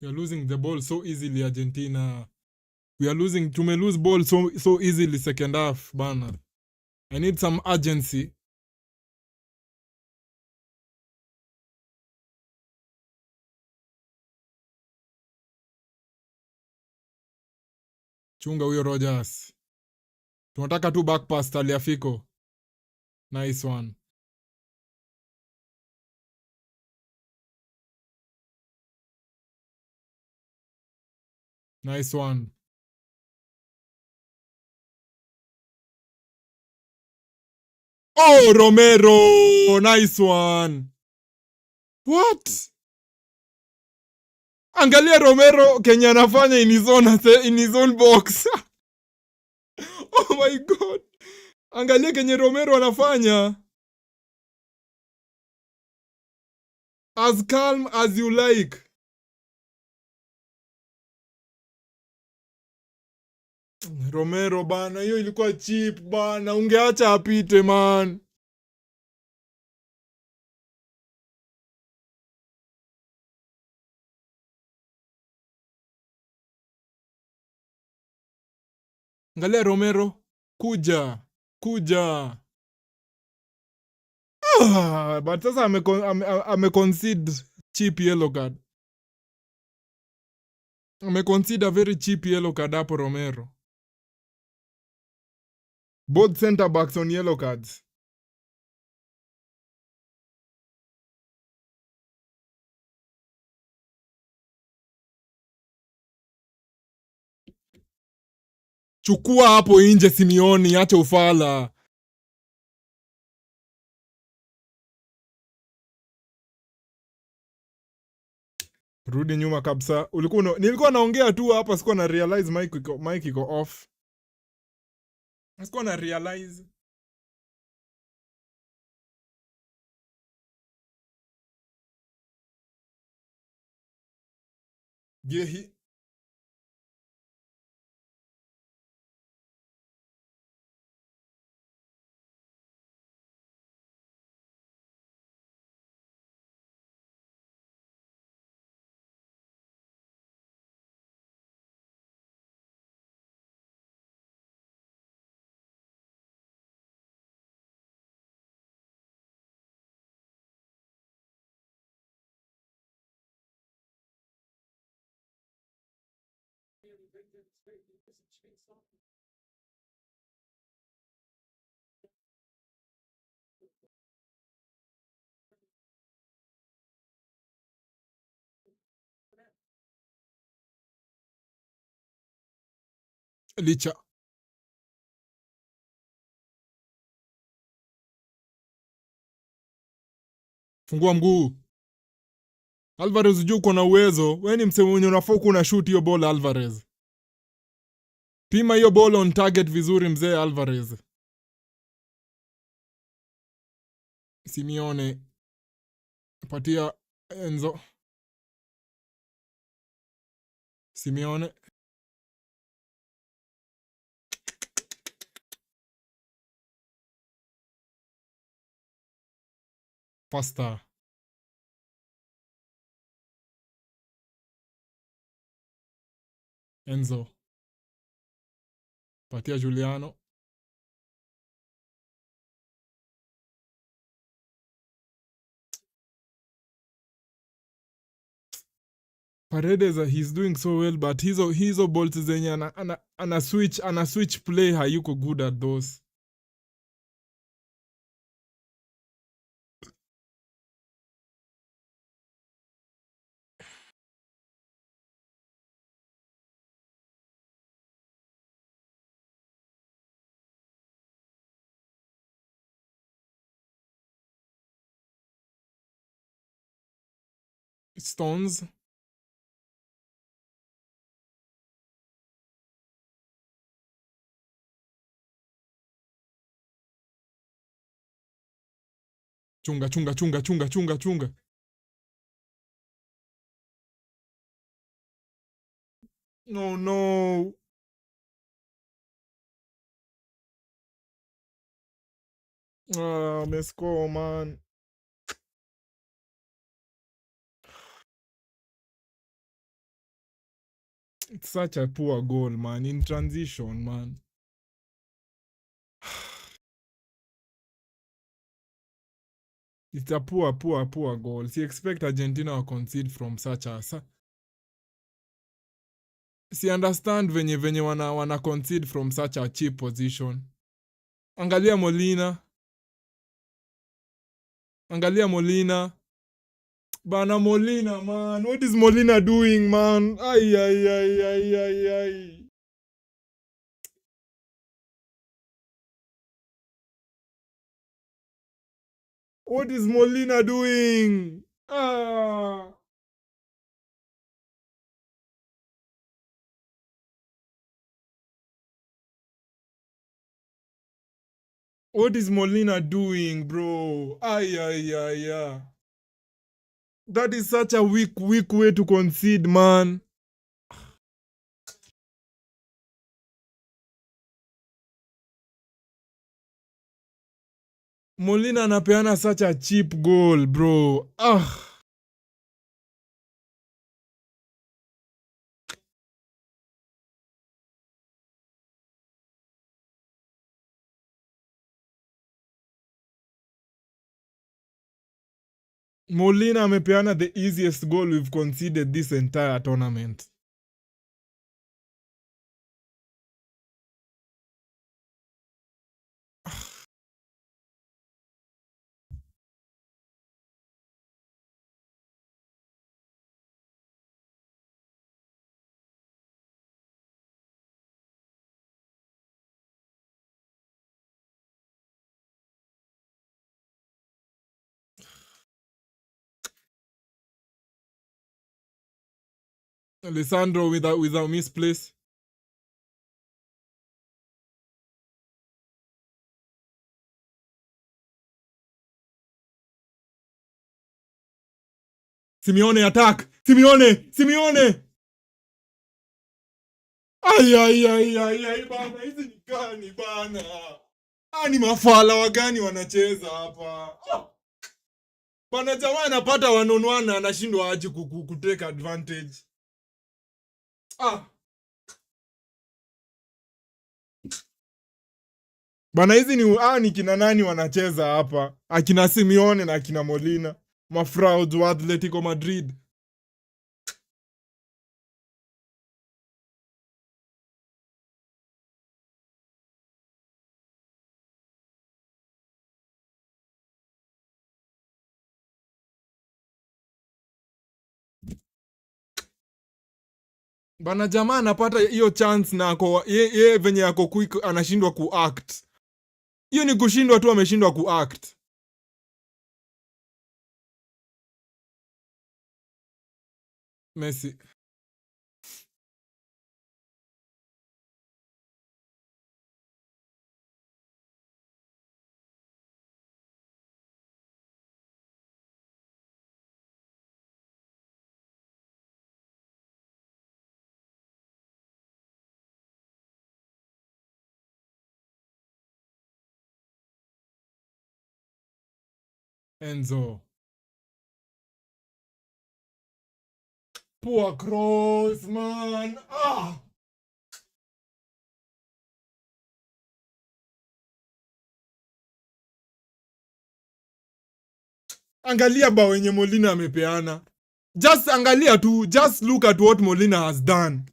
We are losing the ball so easily, Argentina. We are losing, lose ball so easily second half, bana. I need some urgency. Chunga huyo Rogers. Tunataka tu back pass Taliafico. Nice one. Nice one. Oh, Romero! Nice one. What? Angalia Romero Kenya anafanya in his own box. Oh my god. Angalia Kenya Romero anafanya. As calm as you like. Romero bana, hiyo ilikuwa cheap bana, ungeacha apite man. Angalia Romero, kuja. But sasa ame-concede cheap yellow card. Ame-concede a very cheap yellow card hapo Romero. Both center backs on yellow cards. Chukua hapo nje Simeoni, acha ufala. Rudi nyuma kabisa. Nilikuwa naongea tu hapa, sikuwa na realize mic iko off. Sikuwa na realize. Je, Licha. Fungua mguu. Alvarez ujue uko na uwezo. Wewe ni msemo mwenye unafaa kuwa unashoot hiyo ball Alvarez. Pima hiyo ball on target vizuri mzee Alvarez. Simeone. Patia Enzo. Simeone. Pasta. Enzo. Patia Giuliano. Paredes, he's doing so well, but hizo bolts zenye ana switch play hayuko good at those. Stones. Chunga. No. Mesco, man. It's such a poor goal, man. In transition, man. It's a poor goal. Si expect Argentina to concede from such a... Si understand venye wana concede from such a cheap position. Angalia Molina. Bana Molina, man. What is Molina doing, man? Ay. What is Molina doing? What is Molina doing, bro? Ay. That is such a weak way to concede, man. Molina anapeana such a cheap goal, bro. Molina amepeana the easiest goal we've conceded this entire tournament. Alessandro with a misplace. Simeone attack! Simeone! Ay, bana, hizi ni gani bana? Ni mafala wagani wanacheza hapa? Bana, jamaa anapata one-on-one anashindwa aje kutake advantage. Bana, hizi ni kina nani wanacheza hapa? Akina Simeone na akina Molina. Mafrauds wa Atletico Madrid. Bana jamaa anapata hiyo chance na ako ye venye yako quick anashindwa kuact. Hiyo ni kushindwa tu, ameshindwa kuact. Messi. Enzo. Poor cross, man. Ah! Angalia bao wenye Molina amepeana. Just angalia tu, just look at what Molina has done.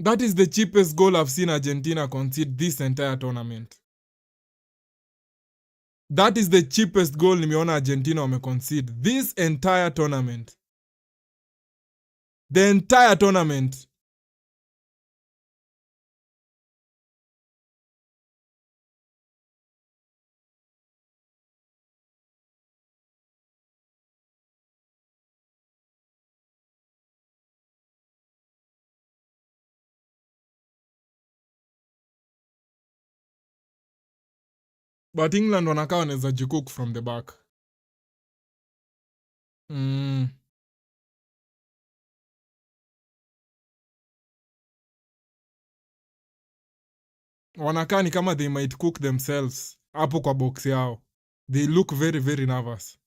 That is the cheapest goal I've seen Argentina concede this entire tournament. That is the cheapest goal nimeona Argentina wameconcede this entire tournament. The entire tournament. But England wanakaa wanaweza jikook from the back. Wanakaa ni kama they might cook themselves hapo kwa box yao. They look very very nervous.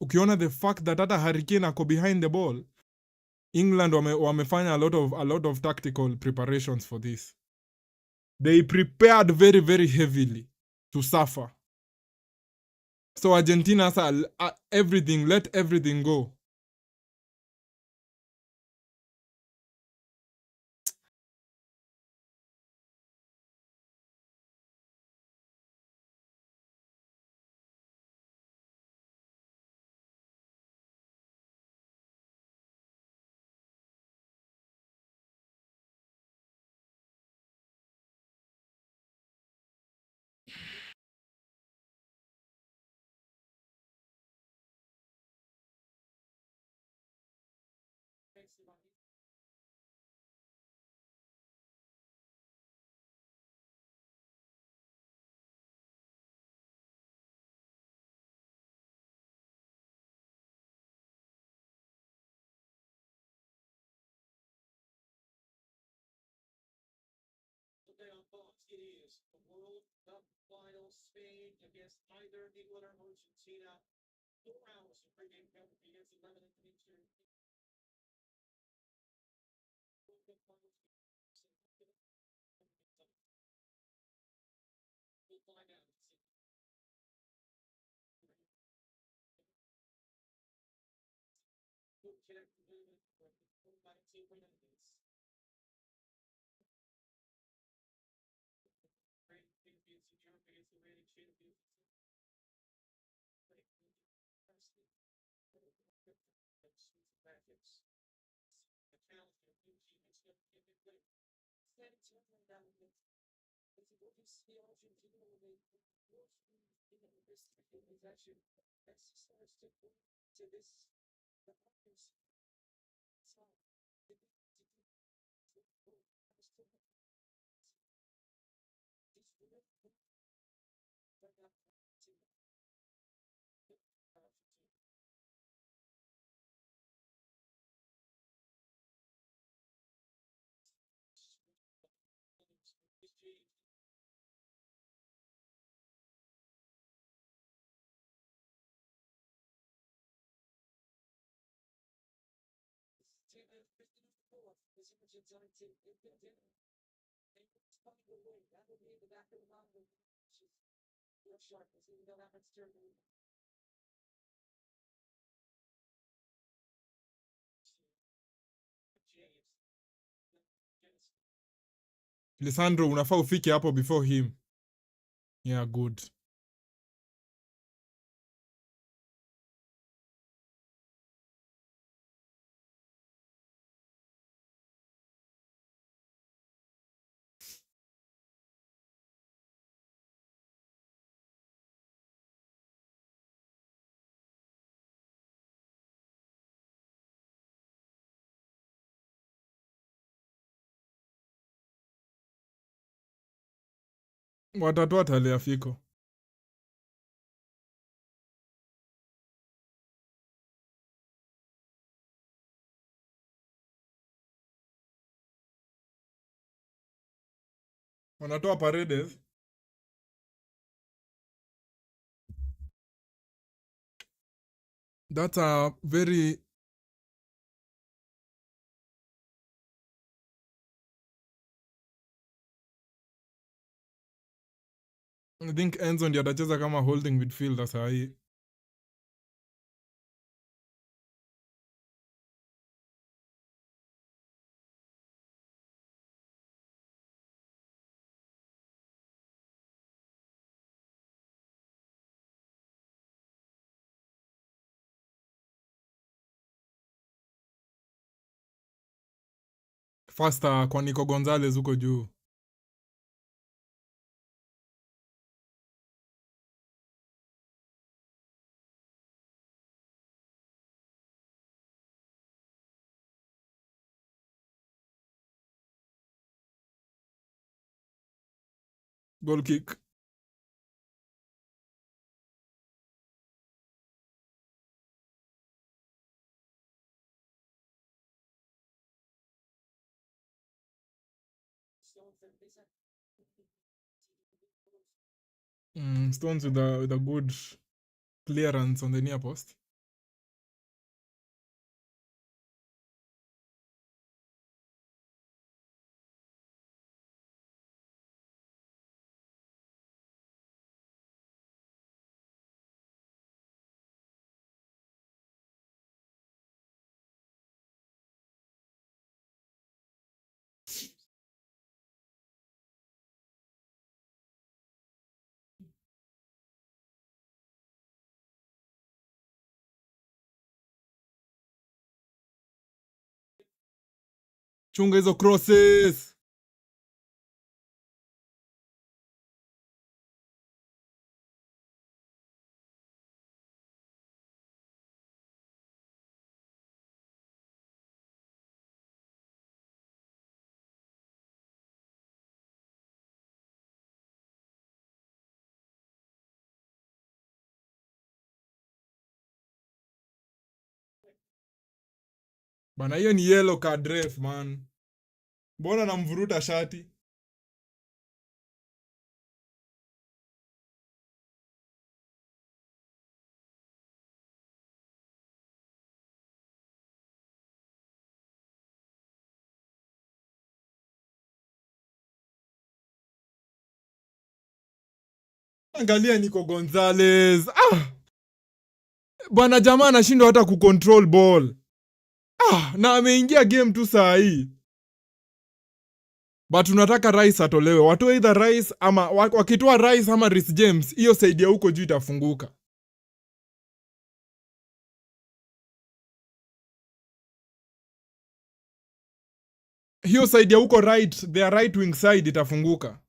Ukiona the fact that hata Harry Kane ako behind the ball, England wamefanya a lot of tactical preparations for this. They prepared very very heavily to suffer. So Argentina everything, let everything go. Lisandro, unafaa ufike hapo before him. Yeah, good. Watatu watalia fiko. Wanatoa Paredes. That's a very... I think Enzo ndiye atacheza kama holding midfielder saa hii. Faster kwa Nico Gonzalez huko juu. Goal kick. Stones with a good clearance on the near post. Chunga hizo crosses. Bana, hiyo ni yellow card ref, man. Mbona namvuruta shati? Angalia Nico Gonzalez. Bwana, jamaa anashindwa hata kucontrol ball. Na ameingia game tu saa hii. But tunataka Rice atolewe. Watoe either Rice ama wakitoa Rice ama Reece James, hiyo side ya huko juu itafunguka. Hiyo side ya huko right, their right wing side itafunguka.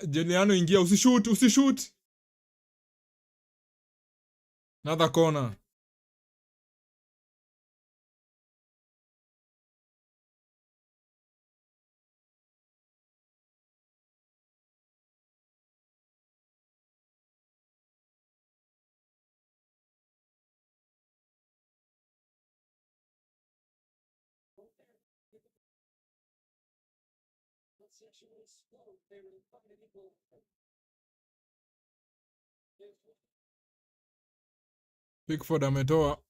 Juliano, ingia, usishoot. Another corner. Pickford ametoa.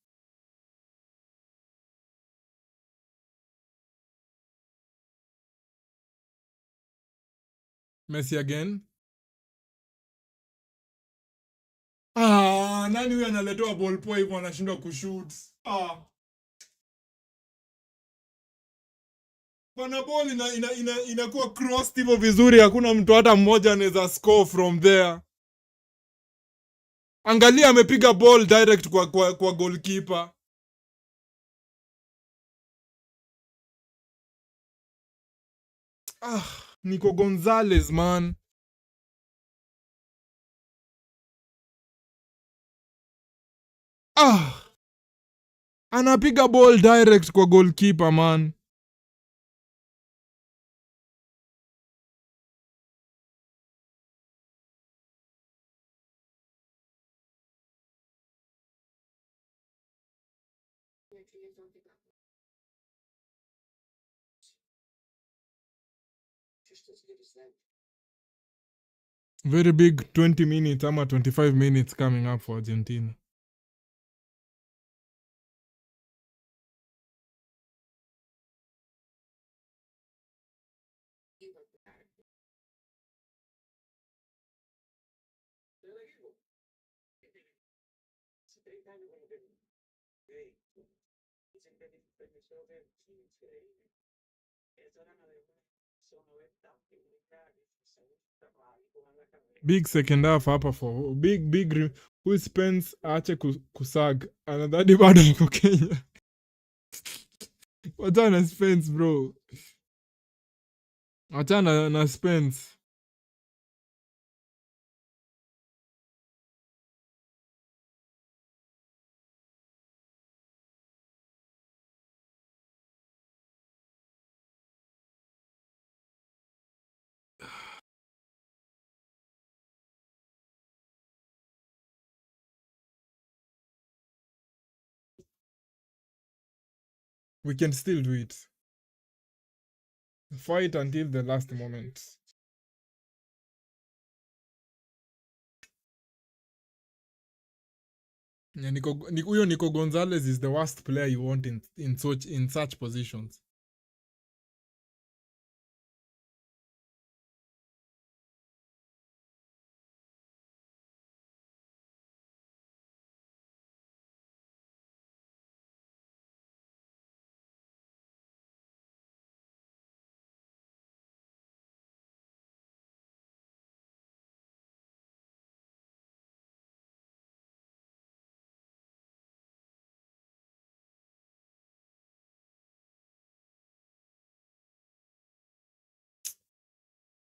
Messi again. Nani huyu analetewa ball poa hivyo anashindwa kushoot? Bana ball inakuwa crossed hivyo vizuri, hakuna mtu hata mmoja anaweza score from there. Angalia amepiga ball direct kwa goalkeeper. Nico Gonzalez man. Anapiga ball direct kwa goalkeeper man. Very big 20 minutes ama 25 minutes coming up for Argentina. Big second half hapa for big who spends aache kusag anadhani bado yuko Kenya. Wachana na Spence bro. Wachana na Spence. We can still do it. Fight until the last moment. Yeah, Nico Gonzalez is the worst player you want in such positions.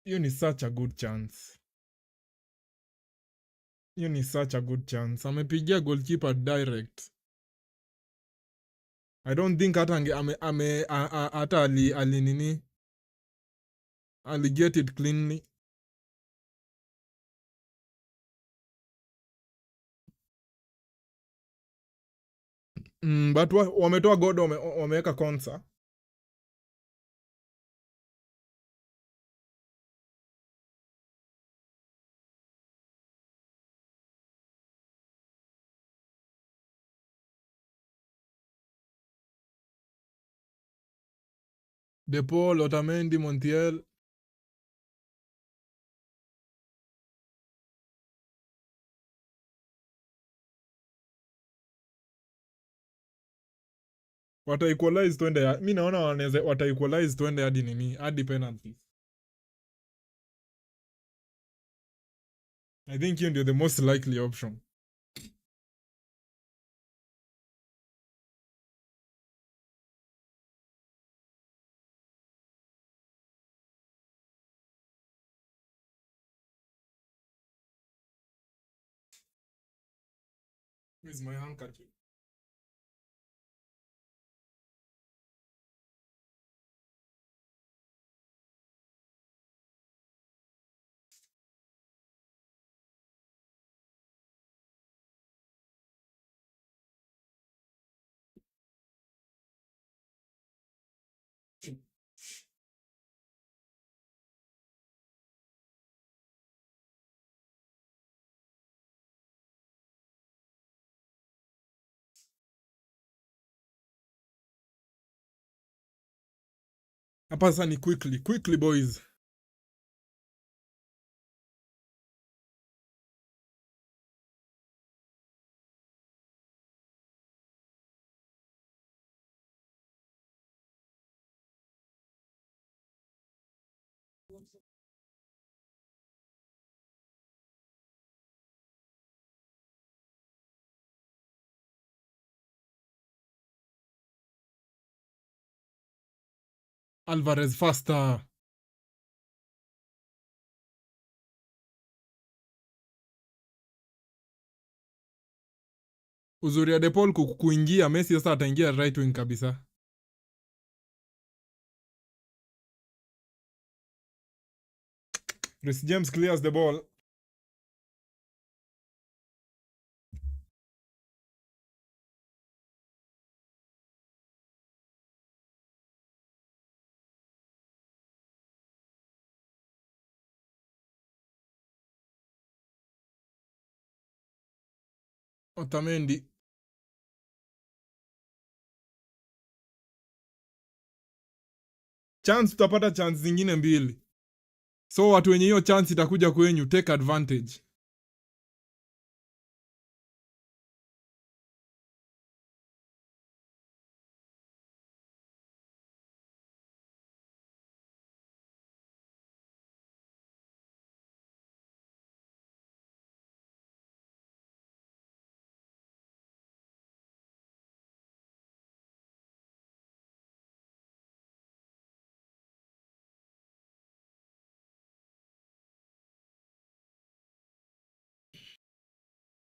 Hiyo ni such a good chance. Hiyo ni such a good chance. Amepigia goalkeeper direct. I don't think hata hata ali nini. Ali get it cleanly. But wametoa godo wameweka Konsa. De Paul, Otamendi, Montiel. Wata equalize twende ya. Mimi naona wanaweza wata equalize twende hadi nini? Hadi penalties. I think hiyo ndio the most likely option. Where's my handkerchief? Hapa sasa ni quickly boys. Alvarez faster. Uzuri ya De Paul kuingia, Messi sasa ataingia right wing kabisa. Reece James clears the ball. Otamendi. Chance, tutapata chance zingine mbili. So watu wenye hiyo chance itakuja kwenyu, take advantage.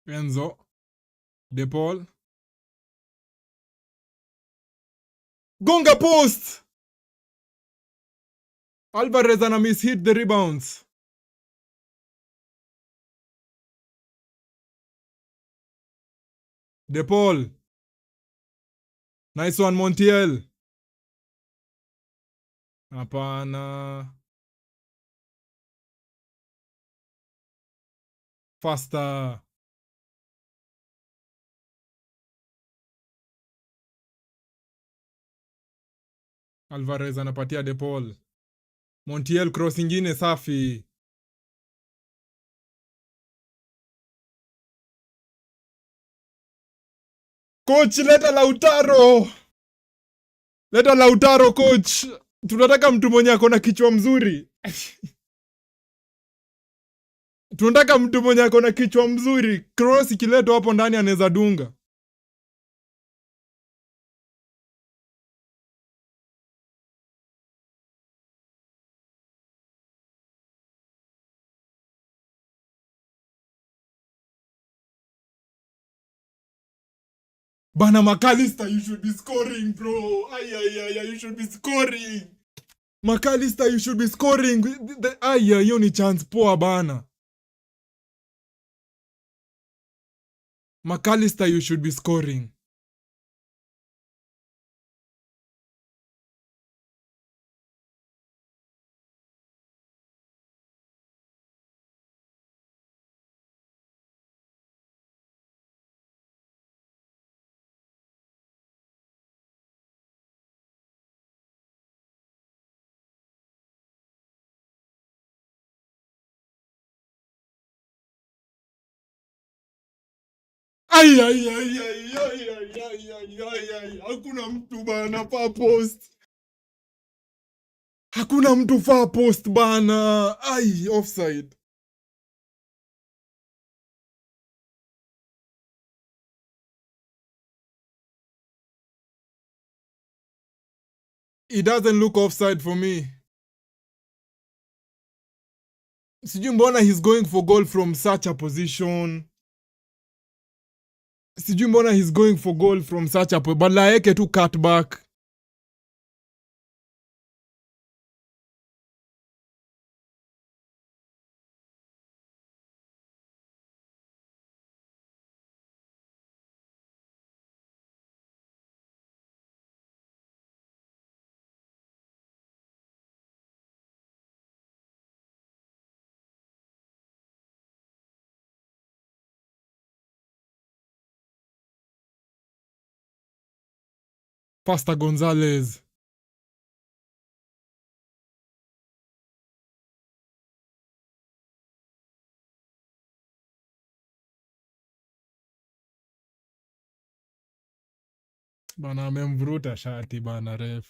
Enzo. De Paul. Gonga post! Alvarez ana miss hit the rebounds. De Paul. Nice one, Montiel. Hapana. Faster. Alvarez anapatia De Paul. Montiel cross ingine safi. Coach, leta Lautaro. Leta Lautaro coach. Tunataka mtu mwenye ako na kichwa mzuri. Tunataka mtu mwenye ako na kichwa mzuri. Cross ikiletwa hapo ndani anaweza dunga. Bana McAllister, you should be scoring, bro. Ay, you should be scoring. McAllister, you should be scoring. Hiyo ni chance poa bana. McAllister, you should be scoring. Ay. Hakuna mtu bana far post. Hakuna mtu far post bana. Ay, offside. It doesn't look offside for me. Sijui mbona he's going for goal from such a position. Sijui mbona he's going for goal from such a position. Badala yake tu cut back. Pasta Gonzalez. Bana amemvuruta shati bana ref.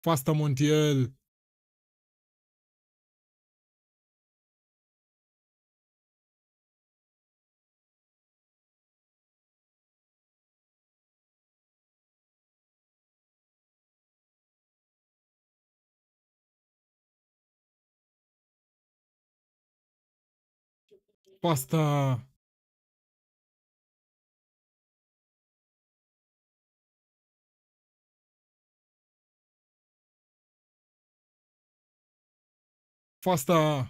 Faster Montiel. Faster. Faster.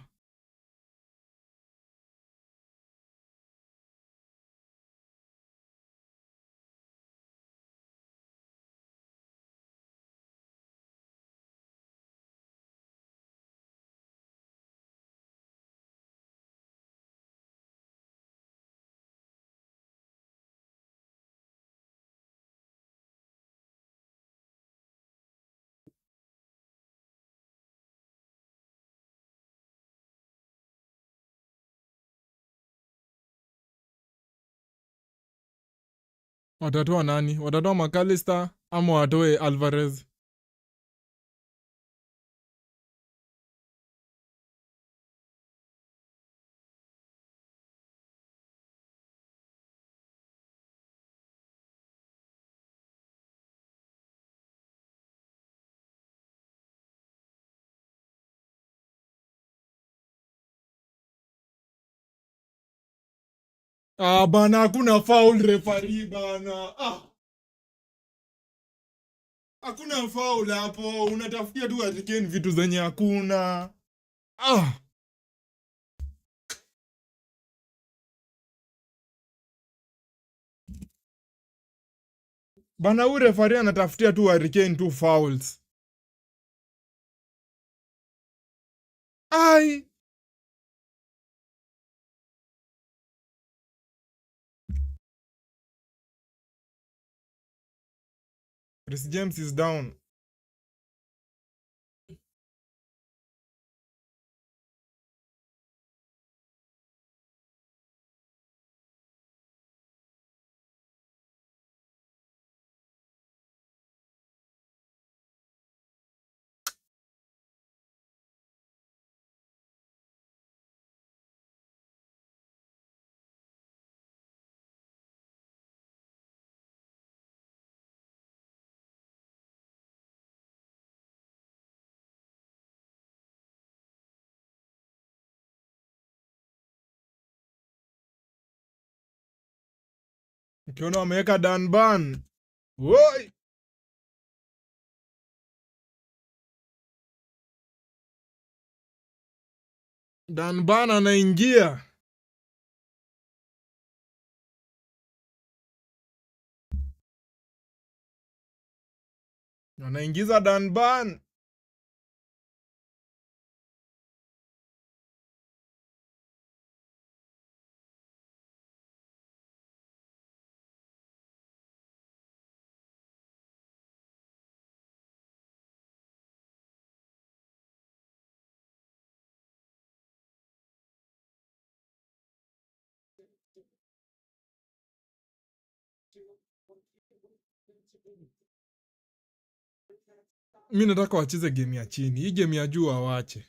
Watatoa nani? Watatoa McAllister ama watoe Alvarez? Ah bana, hakuna foul referee bana. Hakuna foul hapo. Unatafutia tu Hurricane vitu zenye hakuna. Ah. Bana, huyu referee anatafutia tu Hurricane tu fouls. Ai. Chris James is down. Ukiona wameweka Danban. Woi. Danban anaingia. Anaingiza Danban. Mi nataka wacheze game ya chini. Hii game ya juu wawache.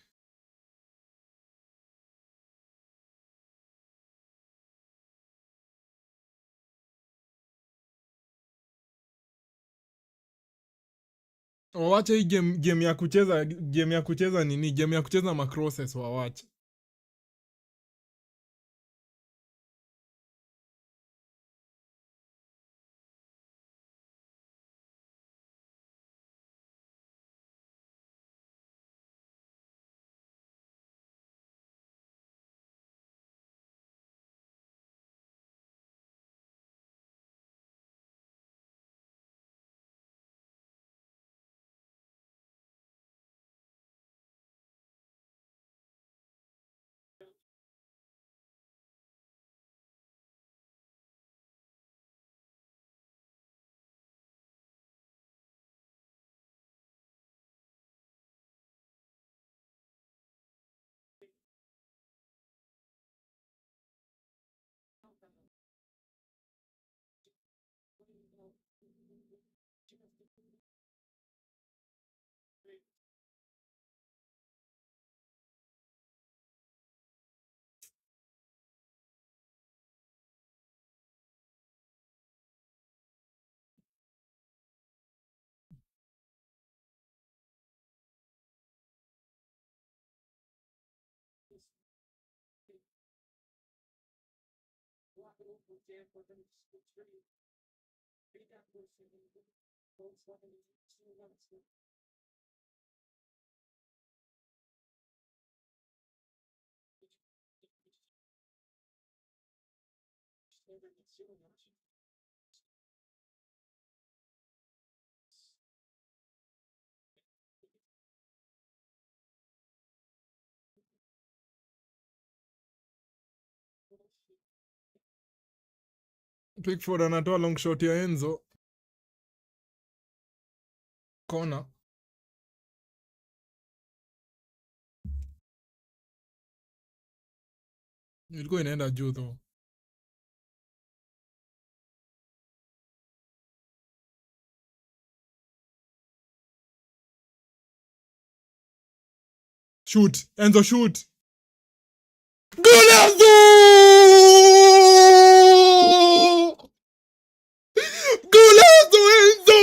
Wawache hii game ya kucheza nini? Game ya kucheza macrosses wawache. Pickford anatoa long shot ya Enzo. Kona. Ilikuwa inaenda juu though. Shoot. Enzo shoot. Golazo! Golazo Enzo!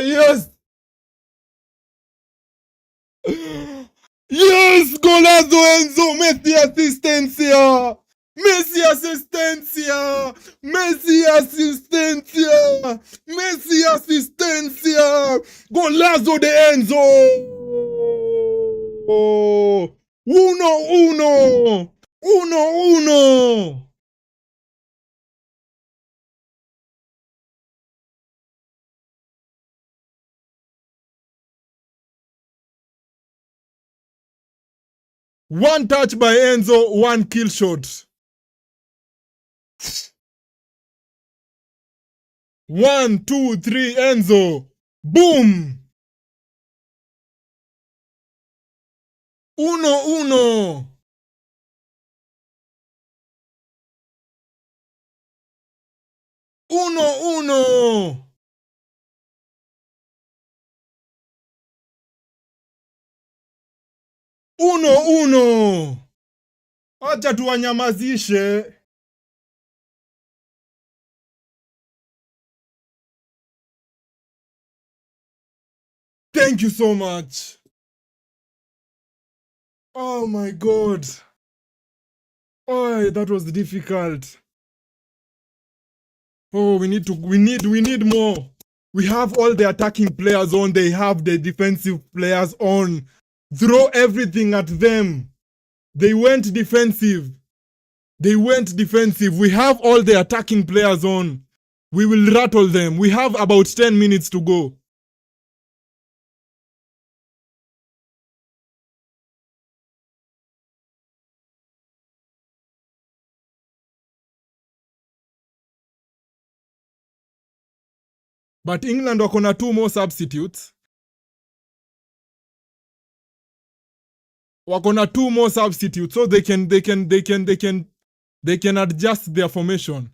Yes! Yes! Golazo Enzo! Messi asistencia! Messi asistencia! Messi asistencia! Messi asistencia! Golazo de Enzo! 1-1! 1-1! One touch by Enzo, one kill shot. 1, 2, 3, Enzo. Boom! 1-1. 1-1. 1-1. Acha tuwanyamazishe. Thank you so much. Oh my God. Oh, that was difficult. Oh, we need more. We have all the attacking players on. They have the defensive players on. Throw everything at them. They went defensive. They went defensive. We have all the attacking players on. We will rattle them. We have about 10 minutes to go. But England wako na 2 more substitutes. Wako na 2 more substitutes, so they can adjust their formation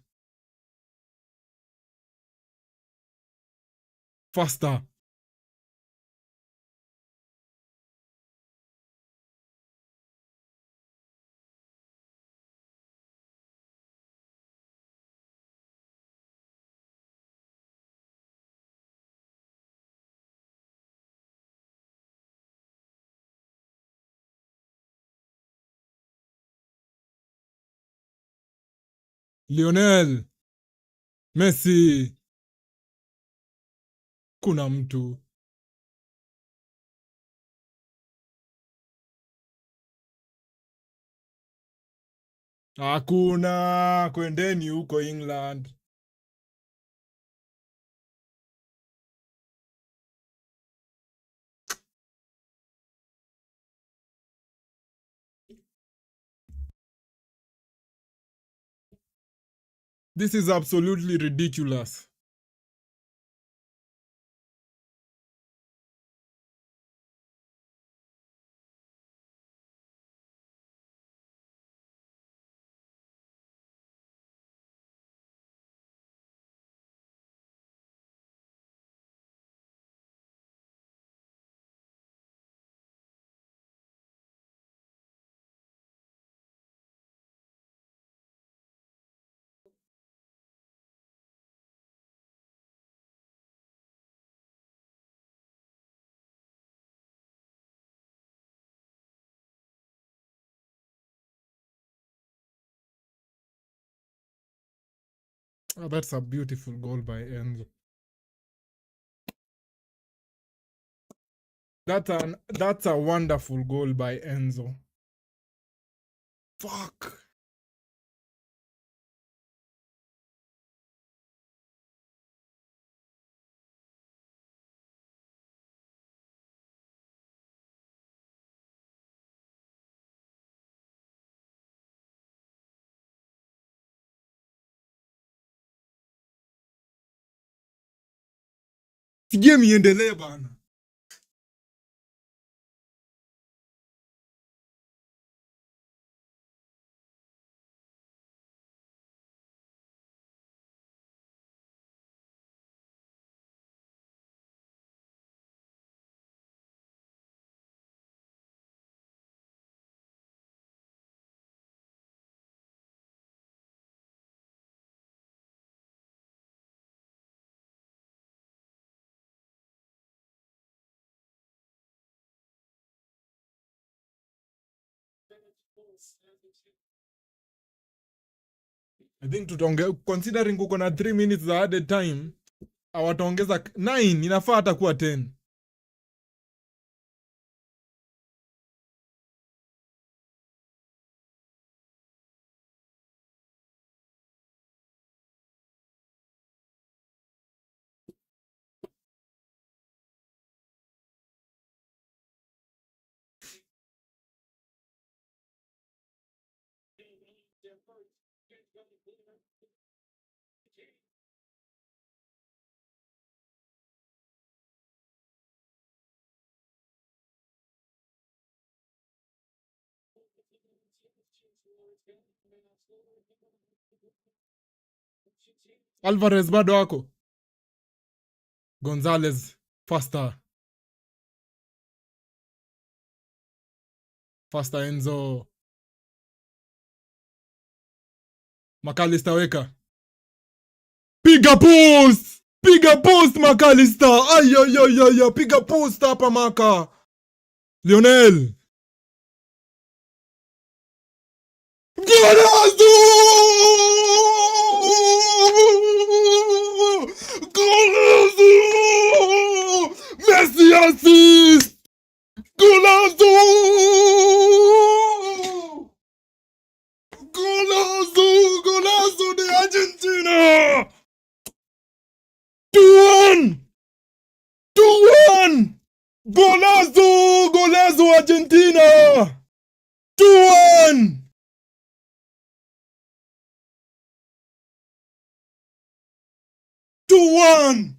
faster. Lionel Messi, kuna mtu. Hakuna, kwendeni huko England. This is absolutely ridiculous. Oh, that's a beautiful goal by Enzo. That's a wonderful goal by Enzo. Fuck. Game iendelee bana. I think considering kuko na 3 minutes za added time, awataongeza 9, inafaa atakuwa 10. Alvarez bado wako. Gonzalez faster. Faster Enzo. McAllister weka. Piga post! Piga post McAllister! Ay, piga post hapa Maka. Lionel. Golazo! Golazo! Messi assist! Golazo! Golazo! Golazo de Argentina! 2-1! 2-1! Golazo! Golazo Argentina! 2-1! 2-1!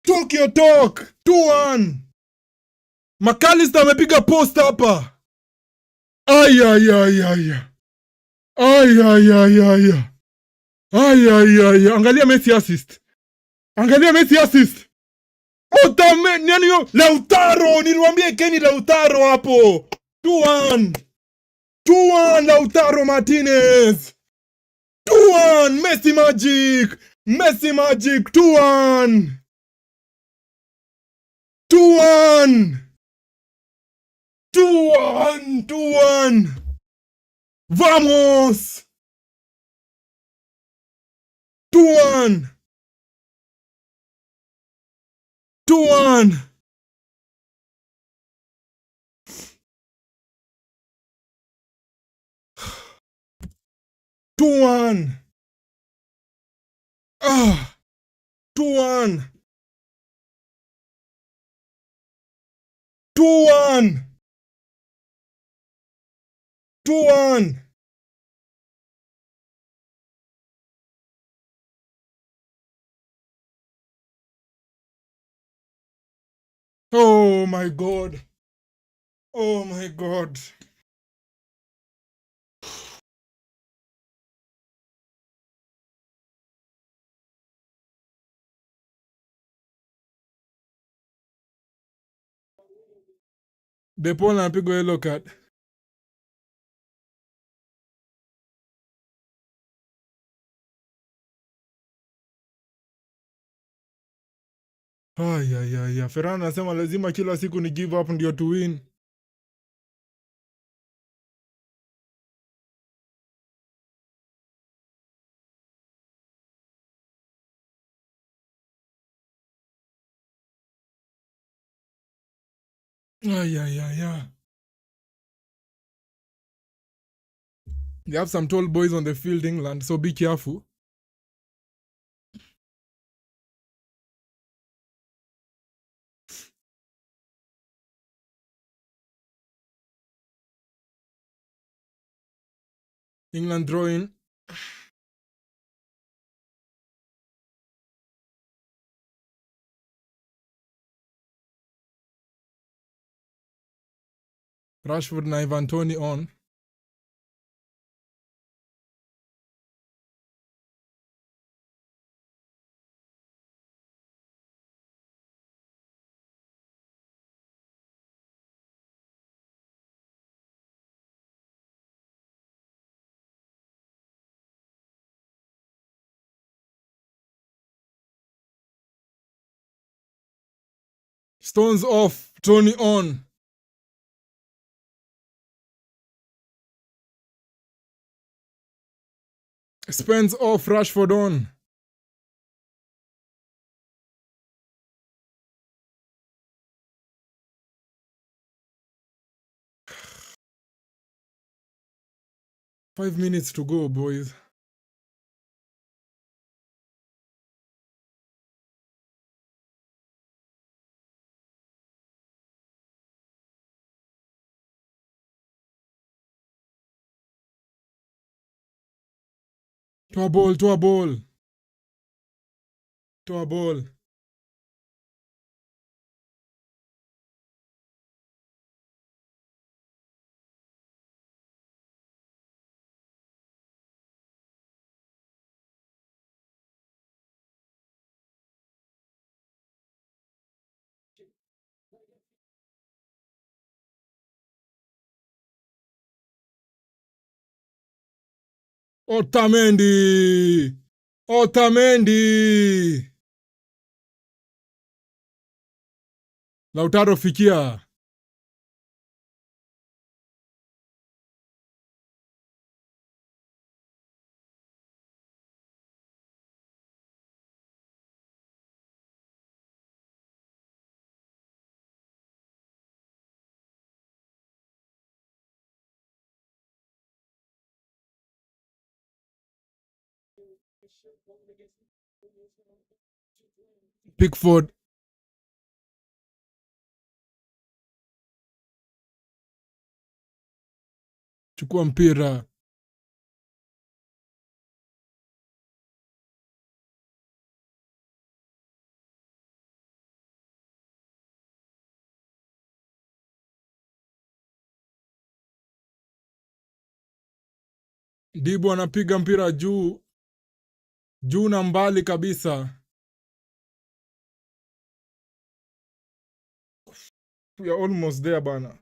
Talk your talk! 2-1! McAllister amepiga post hapa. Ay. Angalia Messi assist. Angalia Messi assist. Otame, nani yo? Lautaro, niliwaambia Kenny Lautaro hapo. 2-1. 2-1 Lautaro Martinez. 2-1 Messi Magic. Messi Magic 2-1. 2-1. 2-1. 2-1. Vamos. 2-1. 2-1. 2-1. 2-1. 2-1. 2-1. Oh my God. Oh my God. De Paul anapigwa yellow card. Ay. Ferran anasema lazima kila siku ni give up ndio to win. Ay, ay, ay, ay. They have some tall boys on the field, England, so be careful. England drawing. Rashford na Ivan Toney on. Stones off, Toney on. Spence off, Rashford on. Five minutes to go, boys. To a ball, to a ball. To a ball. Otamendi! Otamendi! Lautaro fikia. Pickford. Chukua mpira. Dibu anapiga mpira juu. Juu na mbali kabisa. We are almost there, bana.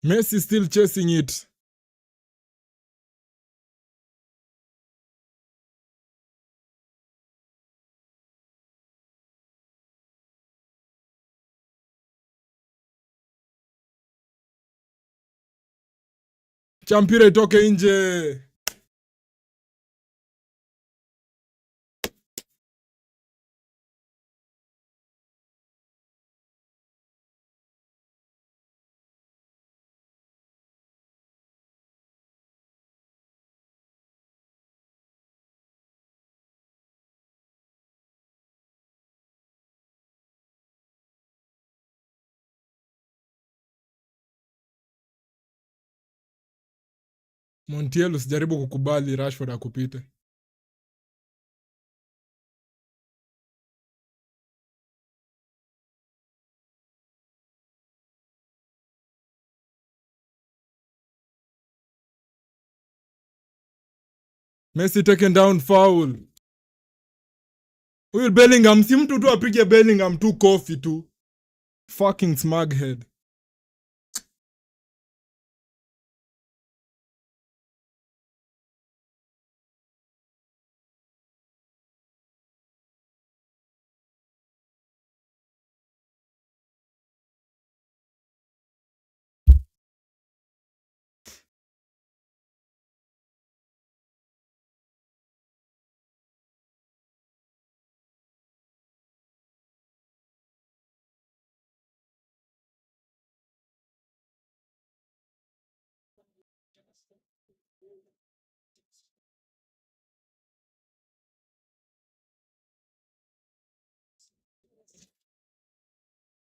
Messi still chasing it. Champira itoke nje. Montiel, usijaribu kukubali Rashford akupite. Messi taken down, foul. Huyu Bellingham, si mtu tu apige Bellingham tu kofi tu. Fucking smughead.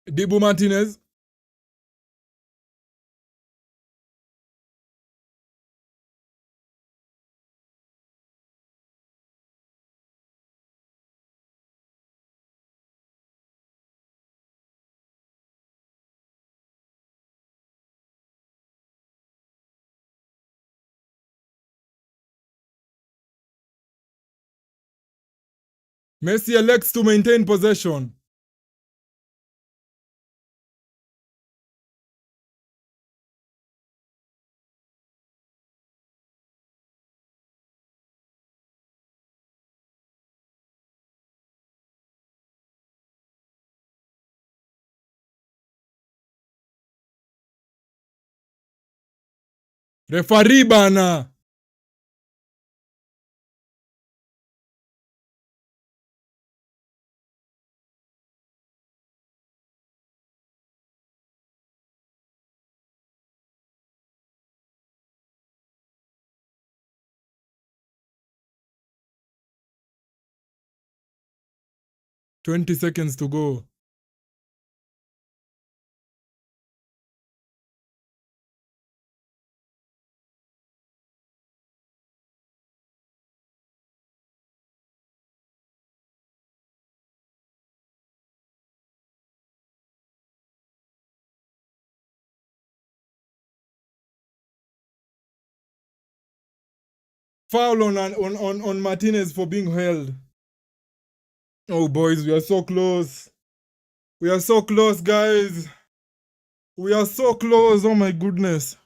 Dibu Martinez. Messi elects to maintain possession. Referee bana. $20 to go. Foul on Martinez for being held. Oh, boys, we are so close. We are so close, guys. We are so close. Oh, my goodness.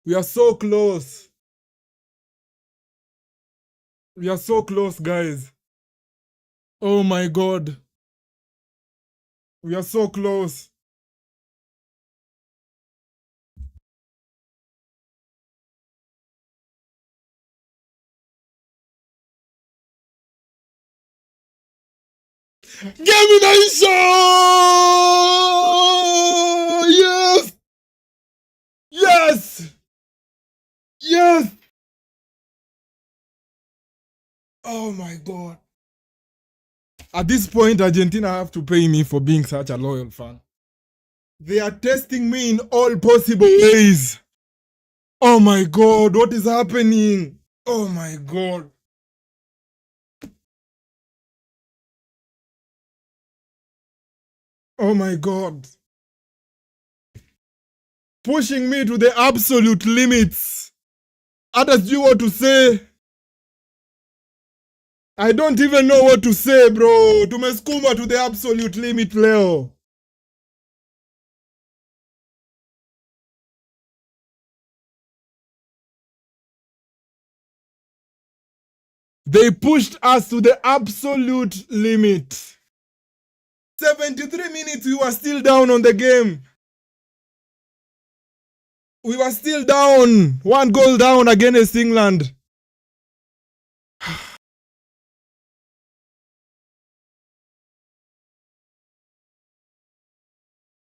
We are so close. We are so close, guys. Oh, my God. We are so close. Give me the shot! Yes! Yes! Yes! Oh my God. At this point, Argentina have to pay me for being such a loyal fan. They are testing me in all possible ways. Oh my God, what is happening? Oh my God. Oh my God. Pushing me to the absolute limits. Hata sijui what to say. I don't even know what to say, bro. Tumeskuma to the absolute limit leo. They pushed us to the absolute limit. 73 minutes, we were still down on the game. We were still down. 1 goal down against England.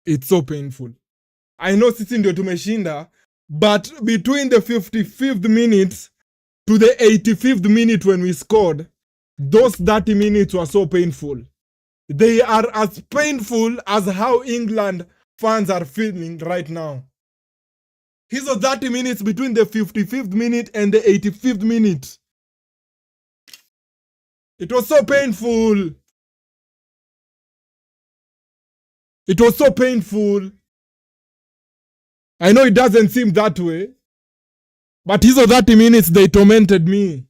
It's so painful. I know sisi ndio tumeshinda, but between the 55th minute to the 85th minute when we scored, those 30 minutes were so painful. They are as painful as how England fans are feeling right now. Hizo 30 minutes between the 55th minute and the 85th minute. It was so painful. It was so painful. I know it doesn't seem that way, but hizo 30 minutes, they tormented me.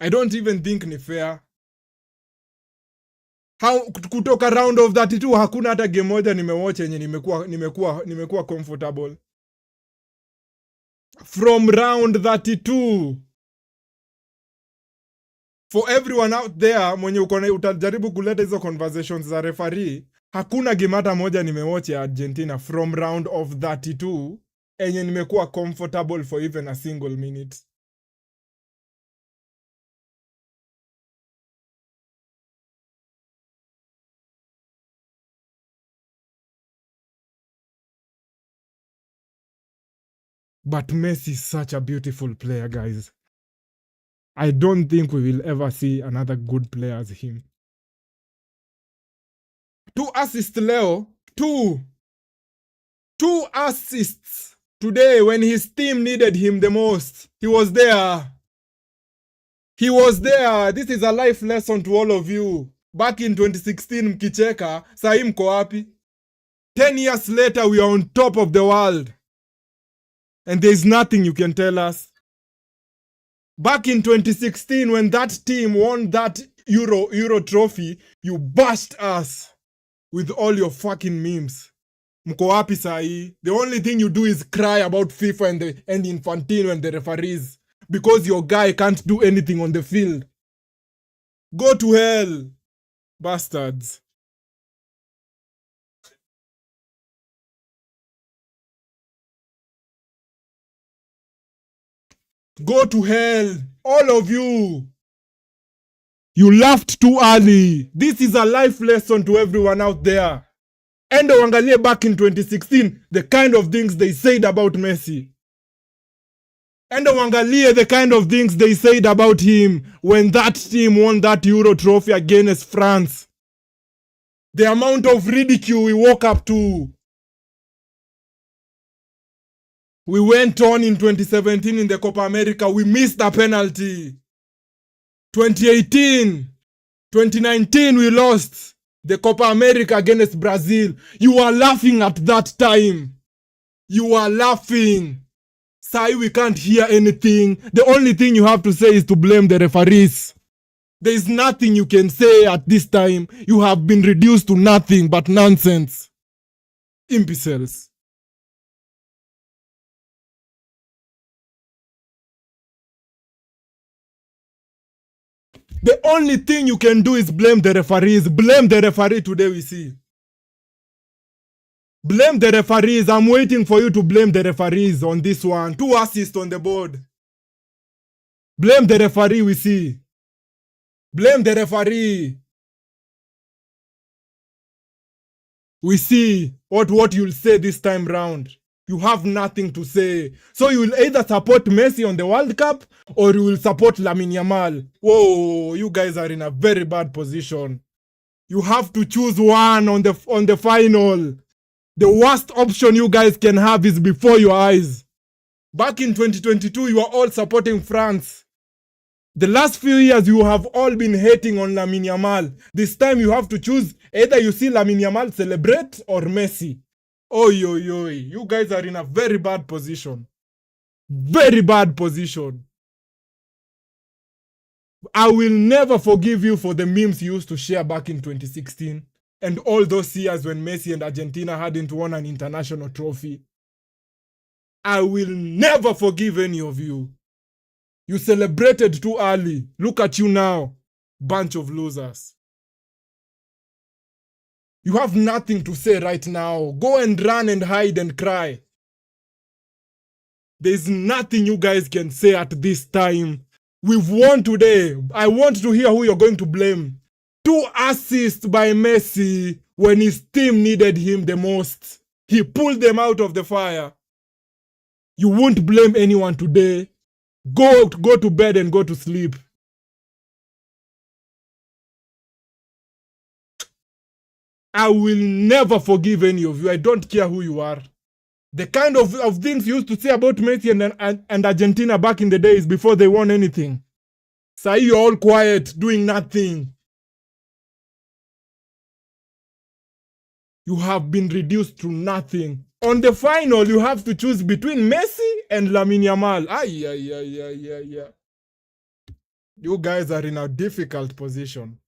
I don't even think ni fair. How kutoka round of 32 hakuna hata game moja nimewatch yenye nimekuwa comfortable. From round 32. For everyone out there mwenye utajaribu kuleta hizo conversations za referee, hakuna game hata moja nimewatch ya Argentina from round of 32 enye nimekuwa comfortable for even a single minute. But Messi is such a beautiful player, guys. I don't think we will ever see another good player as him. 2 assists Leo. 2 assists today when his team needed him the most. He was there. He was there. This is a life lesson to all of you. Back in 2016 mkicheka, sahi mko wapi? 10 years later we are on top of the world. And there is nothing you can tell us. Back in 2016 when that team won that Euro trophy, you bashed us with all your fucking memes. Mko wapi sahi? The only thing you do is cry about FIFA and Infantino and the referees because your guy can't do anything on the field. Go to hell, bastards. Go to hell, all of you. You laughed too early. This is a life lesson to everyone out there. Endo wangalie back in 2016, the kind of things they said about Messi. Endo wangalie the kind of things they said about him when that team won that Euro trophy against France. The amount of ridicule we woke up to. We went on in 2017 in the Copa America. We missed a penalty. 2018, 2019, we lost the Copa America against Brazil. You were laughing at that time. You were laughing. Sai, we can't hear anything. The only thing you have to say is to blame the referees. There is nothing you can say at this time. You have been reduced to nothing but nonsense. Imbeciles. The only thing you can do is blame the referees. Blame the referee today, we see. Blame the referees. I'm waiting for you to blame the referees on this one. 2 assists on the board. Blame the referee, we see. Blame the referee. We see what you'll say this time round. You have nothing to say. So you will either support Messi on the World Cup or you will support Lamine Yamal. Whoa, you guys are in a very bad position. You have to choose one on the final. The worst option you guys can have is before your eyes. Back in 2022, you are all supporting France. The last few years, you have all been hating on Lamine Yamal. This time, you have to choose either you see Lamine Yamal celebrate or Messi. Oi, oi, oi. You guys are in a very bad position. Very bad position. I will never forgive you for the memes you used to share back in 2016 and all those years when Messi and Argentina hadn't won an international trophy. I will never forgive any of you. You celebrated too early. Look at you now. Bunch of losers. You have nothing to say right now. Go and run and hide and cry. There's nothing you guys can say at this time. We've won today. I want to hear who you're going to blame. 2 assists by Messi when his team needed him the most. He pulled them out of the fire. You won't blame anyone today. Go to bed and go to sleep. I will never forgive any of you. I don't care who you are. The kind of things you used to say about Messi and Argentina back in the days before they won anything. So you're all quiet, doing nothing. You have been reduced to nothing. On the final, you have to choose between Messi and Lamine Yamal. Ay. You guys are in a difficult position.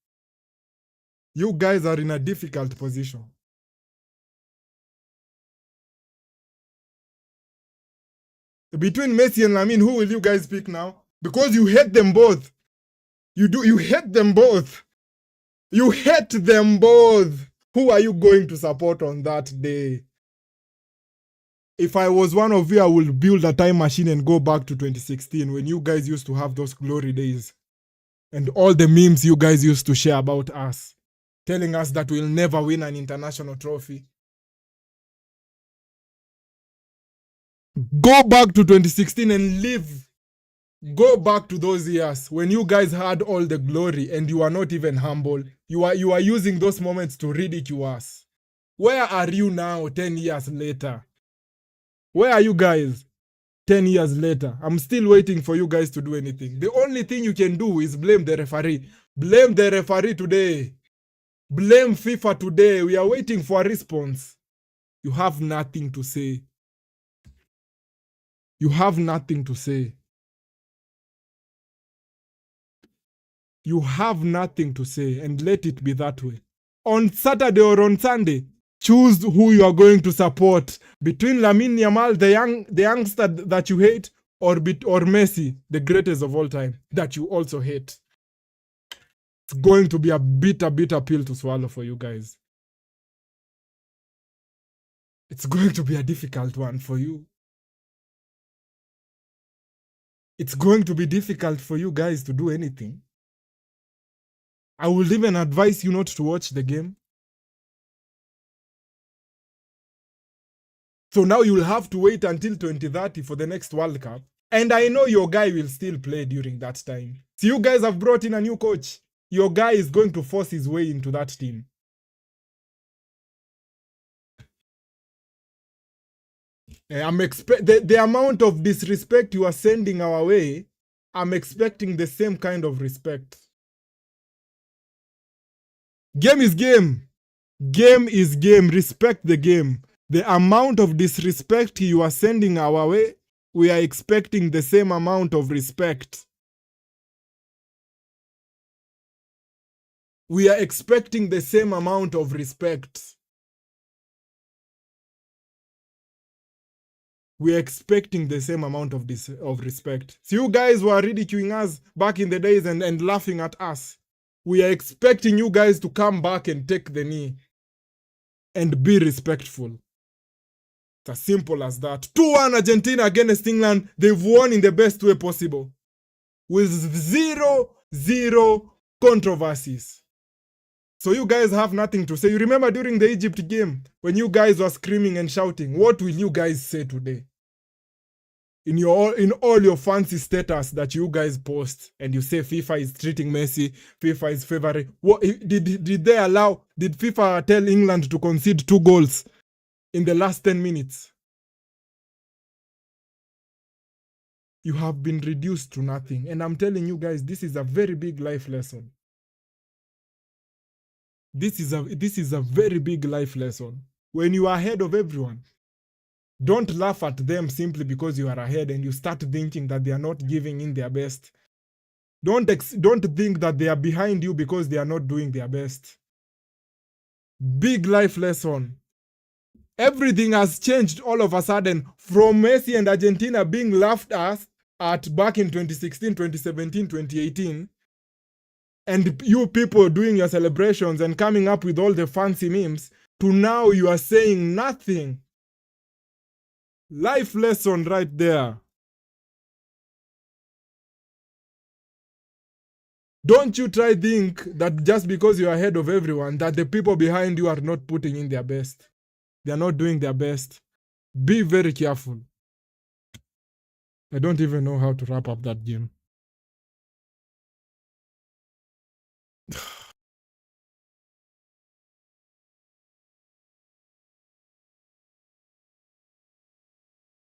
You guys are in a difficult position. Between Messi and Lamine, who will you guys pick now? Because you hate them both. You hate them both. You hate them both. Who are you going to support on that day? If I was one of you, I would build a time machine and go back to 2016 when you guys used to have those glory days. And all the memes you guys used to share about us. Telling us that we'll never win an international trophy. Go back to 2016 and live. Go back to those years when you guys had all the glory and you are not even humble. You are using those moments to ridicule us. Where are you now 10 years later? Where are you guys 10 years later? I'm still waiting for you guys to do anything. The only thing you can do is blame the referee. Blame the referee today. Blame FIFA today. We are waiting for a response. You have nothing to say. You have nothing to say. You have nothing to say, and let it be that way. On Saturday or on Sunday, choose who you are going to support between Lamine Yamal, the youngster that you hate, or Messi, the greatest of all time, that you also hate. It's going to be a bitter pill to swallow for you guys. It's going to be a difficult one for you. It's going to be difficult for you guys to do anything. I will even advise you not to watch the game. So now you will have to wait until 2030 for the next World Cup. And I know your guy will still play during that time. So you guys have brought in a new coach. Your guy is going to force his way into that team. The amount of disrespect you are sending our way, I'm expecting the same kind of respect. Game is game. Game is game. Respect the game. The amount of disrespect you are sending our way, we are expecting the same amount of respect. We are expecting the same amount of respect. We are expecting the same amount of respect. So you guys were ridiculing us back in the days and laughing at us. We are expecting you guys to come back and take the knee and be respectful. It's as simple as that. 2-1 Argentina against England. They've won in the best way possible. With zero controversies. So you guys have nothing to say. You remember during the Egypt game, when you guys were screaming and shouting, what will you guys say today? In all your fancy status that you guys post, and you say FIFA is treating Messi, FIFA is favoring. What did FIFA tell England to concede 2 goals in the last 10 minutes? You have been reduced to nothing. And I'm telling you guys, this is a very big life lesson. This is a very big life lesson. When you are ahead of everyone, don't laugh at them simply because you are ahead and you start thinking that they are not giving in their best. Don't think that they are behind you because they are not doing their best. Big life lesson. Everything has changed all of a sudden from Messi and Argentina being laughed at back in 2016, 2017, 2018. And you people doing your celebrations and coming up with all the fancy memes, to now you are saying nothing. Life lesson right there. Don't you try think that just because you are ahead of everyone, that the people behind you are not putting in their best. They are not doing their best. Be very careful. I don't even know how to wrap up that game.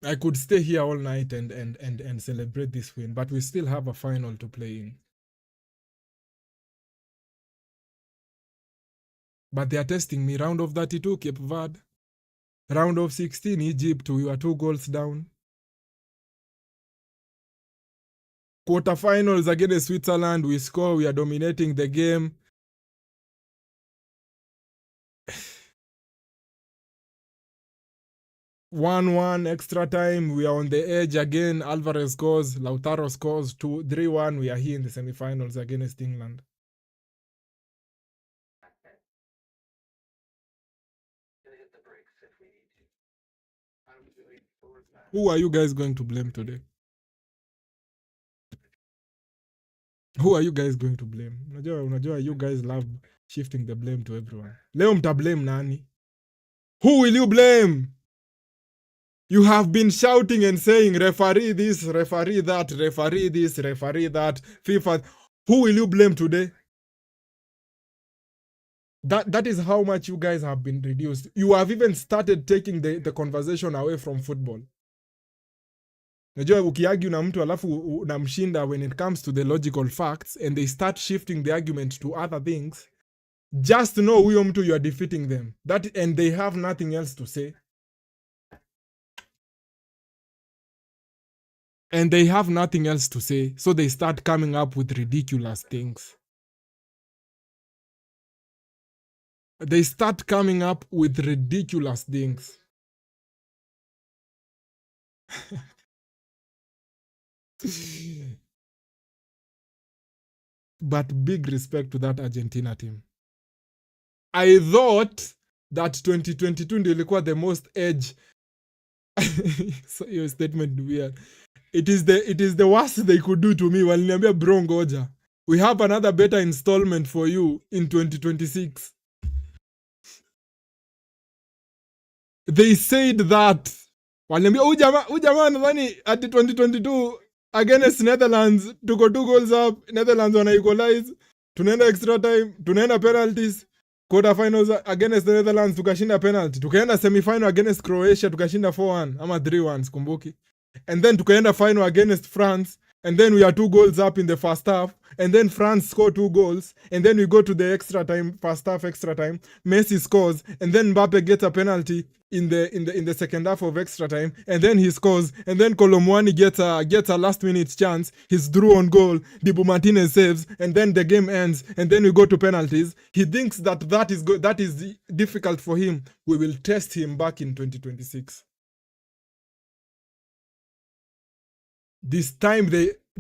I could stay here all night and celebrate this win, but we still have a final to play in. But they are testing me. Round of 32, Cape Verde. Round of 16, Egypt, we were 2 goals down. Quarterfinals against Switzerland, we score, we are dominating the game. One extra time, we are on the edge again. Alvarez scores, Lautaro scores, 3-1. We are here in the semifinals against England. Who are you guys going to blame today? Who are you guys going to blame? Unajua you guys love shifting the blame to everyone. Leo mta blame nani? Who will you blame? You have been shouting and saying, referee this, referee that, referee this, referee that, FIFA. Who will you blame today? That is how much you guys have been reduced. You have even started taking the conversation away from football. Najua ukiargue na mtu alafu unamshinda when it comes to the logical facts and they start shifting the argument to other things, just know huyo mtu you are defeating them. And they have nothing else to say. And they have nothing else to say, so they start coming up with ridiculous things. They start coming up with ridiculous things. But big respect to that Argentina team. I thought that 2022 ndio ilikuwa the most edge. So your statement weird. It is the worst they could do to me. Waliniambia bro ngoja. We have another better installment for you in 2026. They said that. Waliniambia huyu jamaa nadhani at 2022 against Netherlands tuko 2 goals up, Netherlands wana equalize, tunaenda extra time, tunaenda penalties, quarterfinals against the Netherlands tukashinda penalty, tukaenda semifinal against Croatia tukashinda 4-1 ama 3-1 sikumbuki, and then tukaenda final against France, and then we are 2 goals up in the first half, and then France score 2 goals, and then we go to the extra time, first half extra time, Messi scores, and then Mbappe gets a penalty in the second half of extra time, and then he scores, and then Colomwani gets a last minute chance, he's through on goal, Dibu Martinez saves, and then the game ends, and then we go to penalties. He thinks that is difficult for him. We will test him back in 2026. This time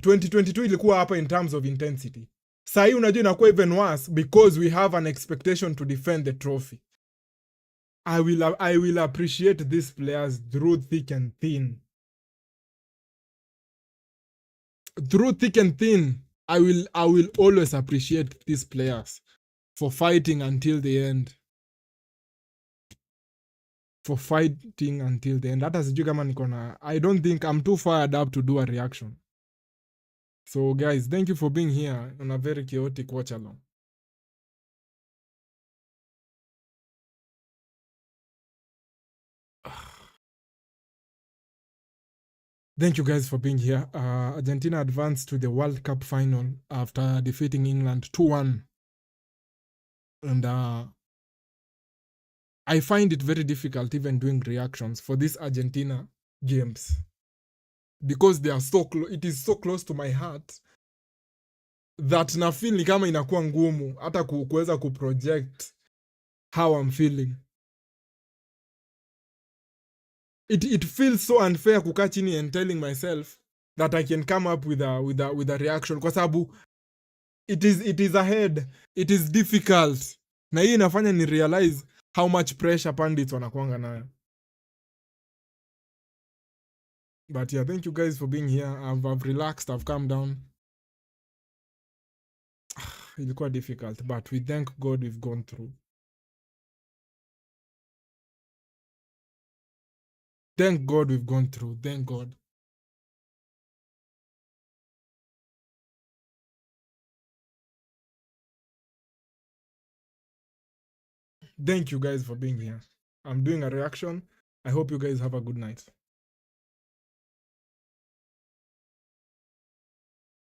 2022 ilikuwa hapa in terms of intensity. Sahi unajua inakuwa even worse because we have an expectation to defend the trophy. I will appreciate these players through thick and thin. Through thick and thin, I will always appreciate these players for fighting until the end. For fighting until the end. Hata sijui kama niko na, I don't think I'm too fired up to do a reaction. So guys, thank you for being here on a very chaotic watch along. Thank you guys for being here. Argentina advanced to the World Cup final after defeating England 2-1. And I find it very difficult even doing reactions for these Argentina games. Because they are it is so close to my heart that na feel ni kama inakuwa ngumu hata kuweza kuproject how I'm feeling. It feels so unfair kukaa chini and telling myself that I can come up with a reaction kwa sababu it is ahead, it is difficult. Na hii inafanya ni realize how much pressure pundits wanakuanga nayo. But yeah, thank you guys for being here. I've relaxed, I've calmed down. Ilikuwa difficult, but we thank God we've gone through. Thank God we've gone through. Thank God. Thank you guys for being here. I'm doing a reaction. I hope you guys have a good night.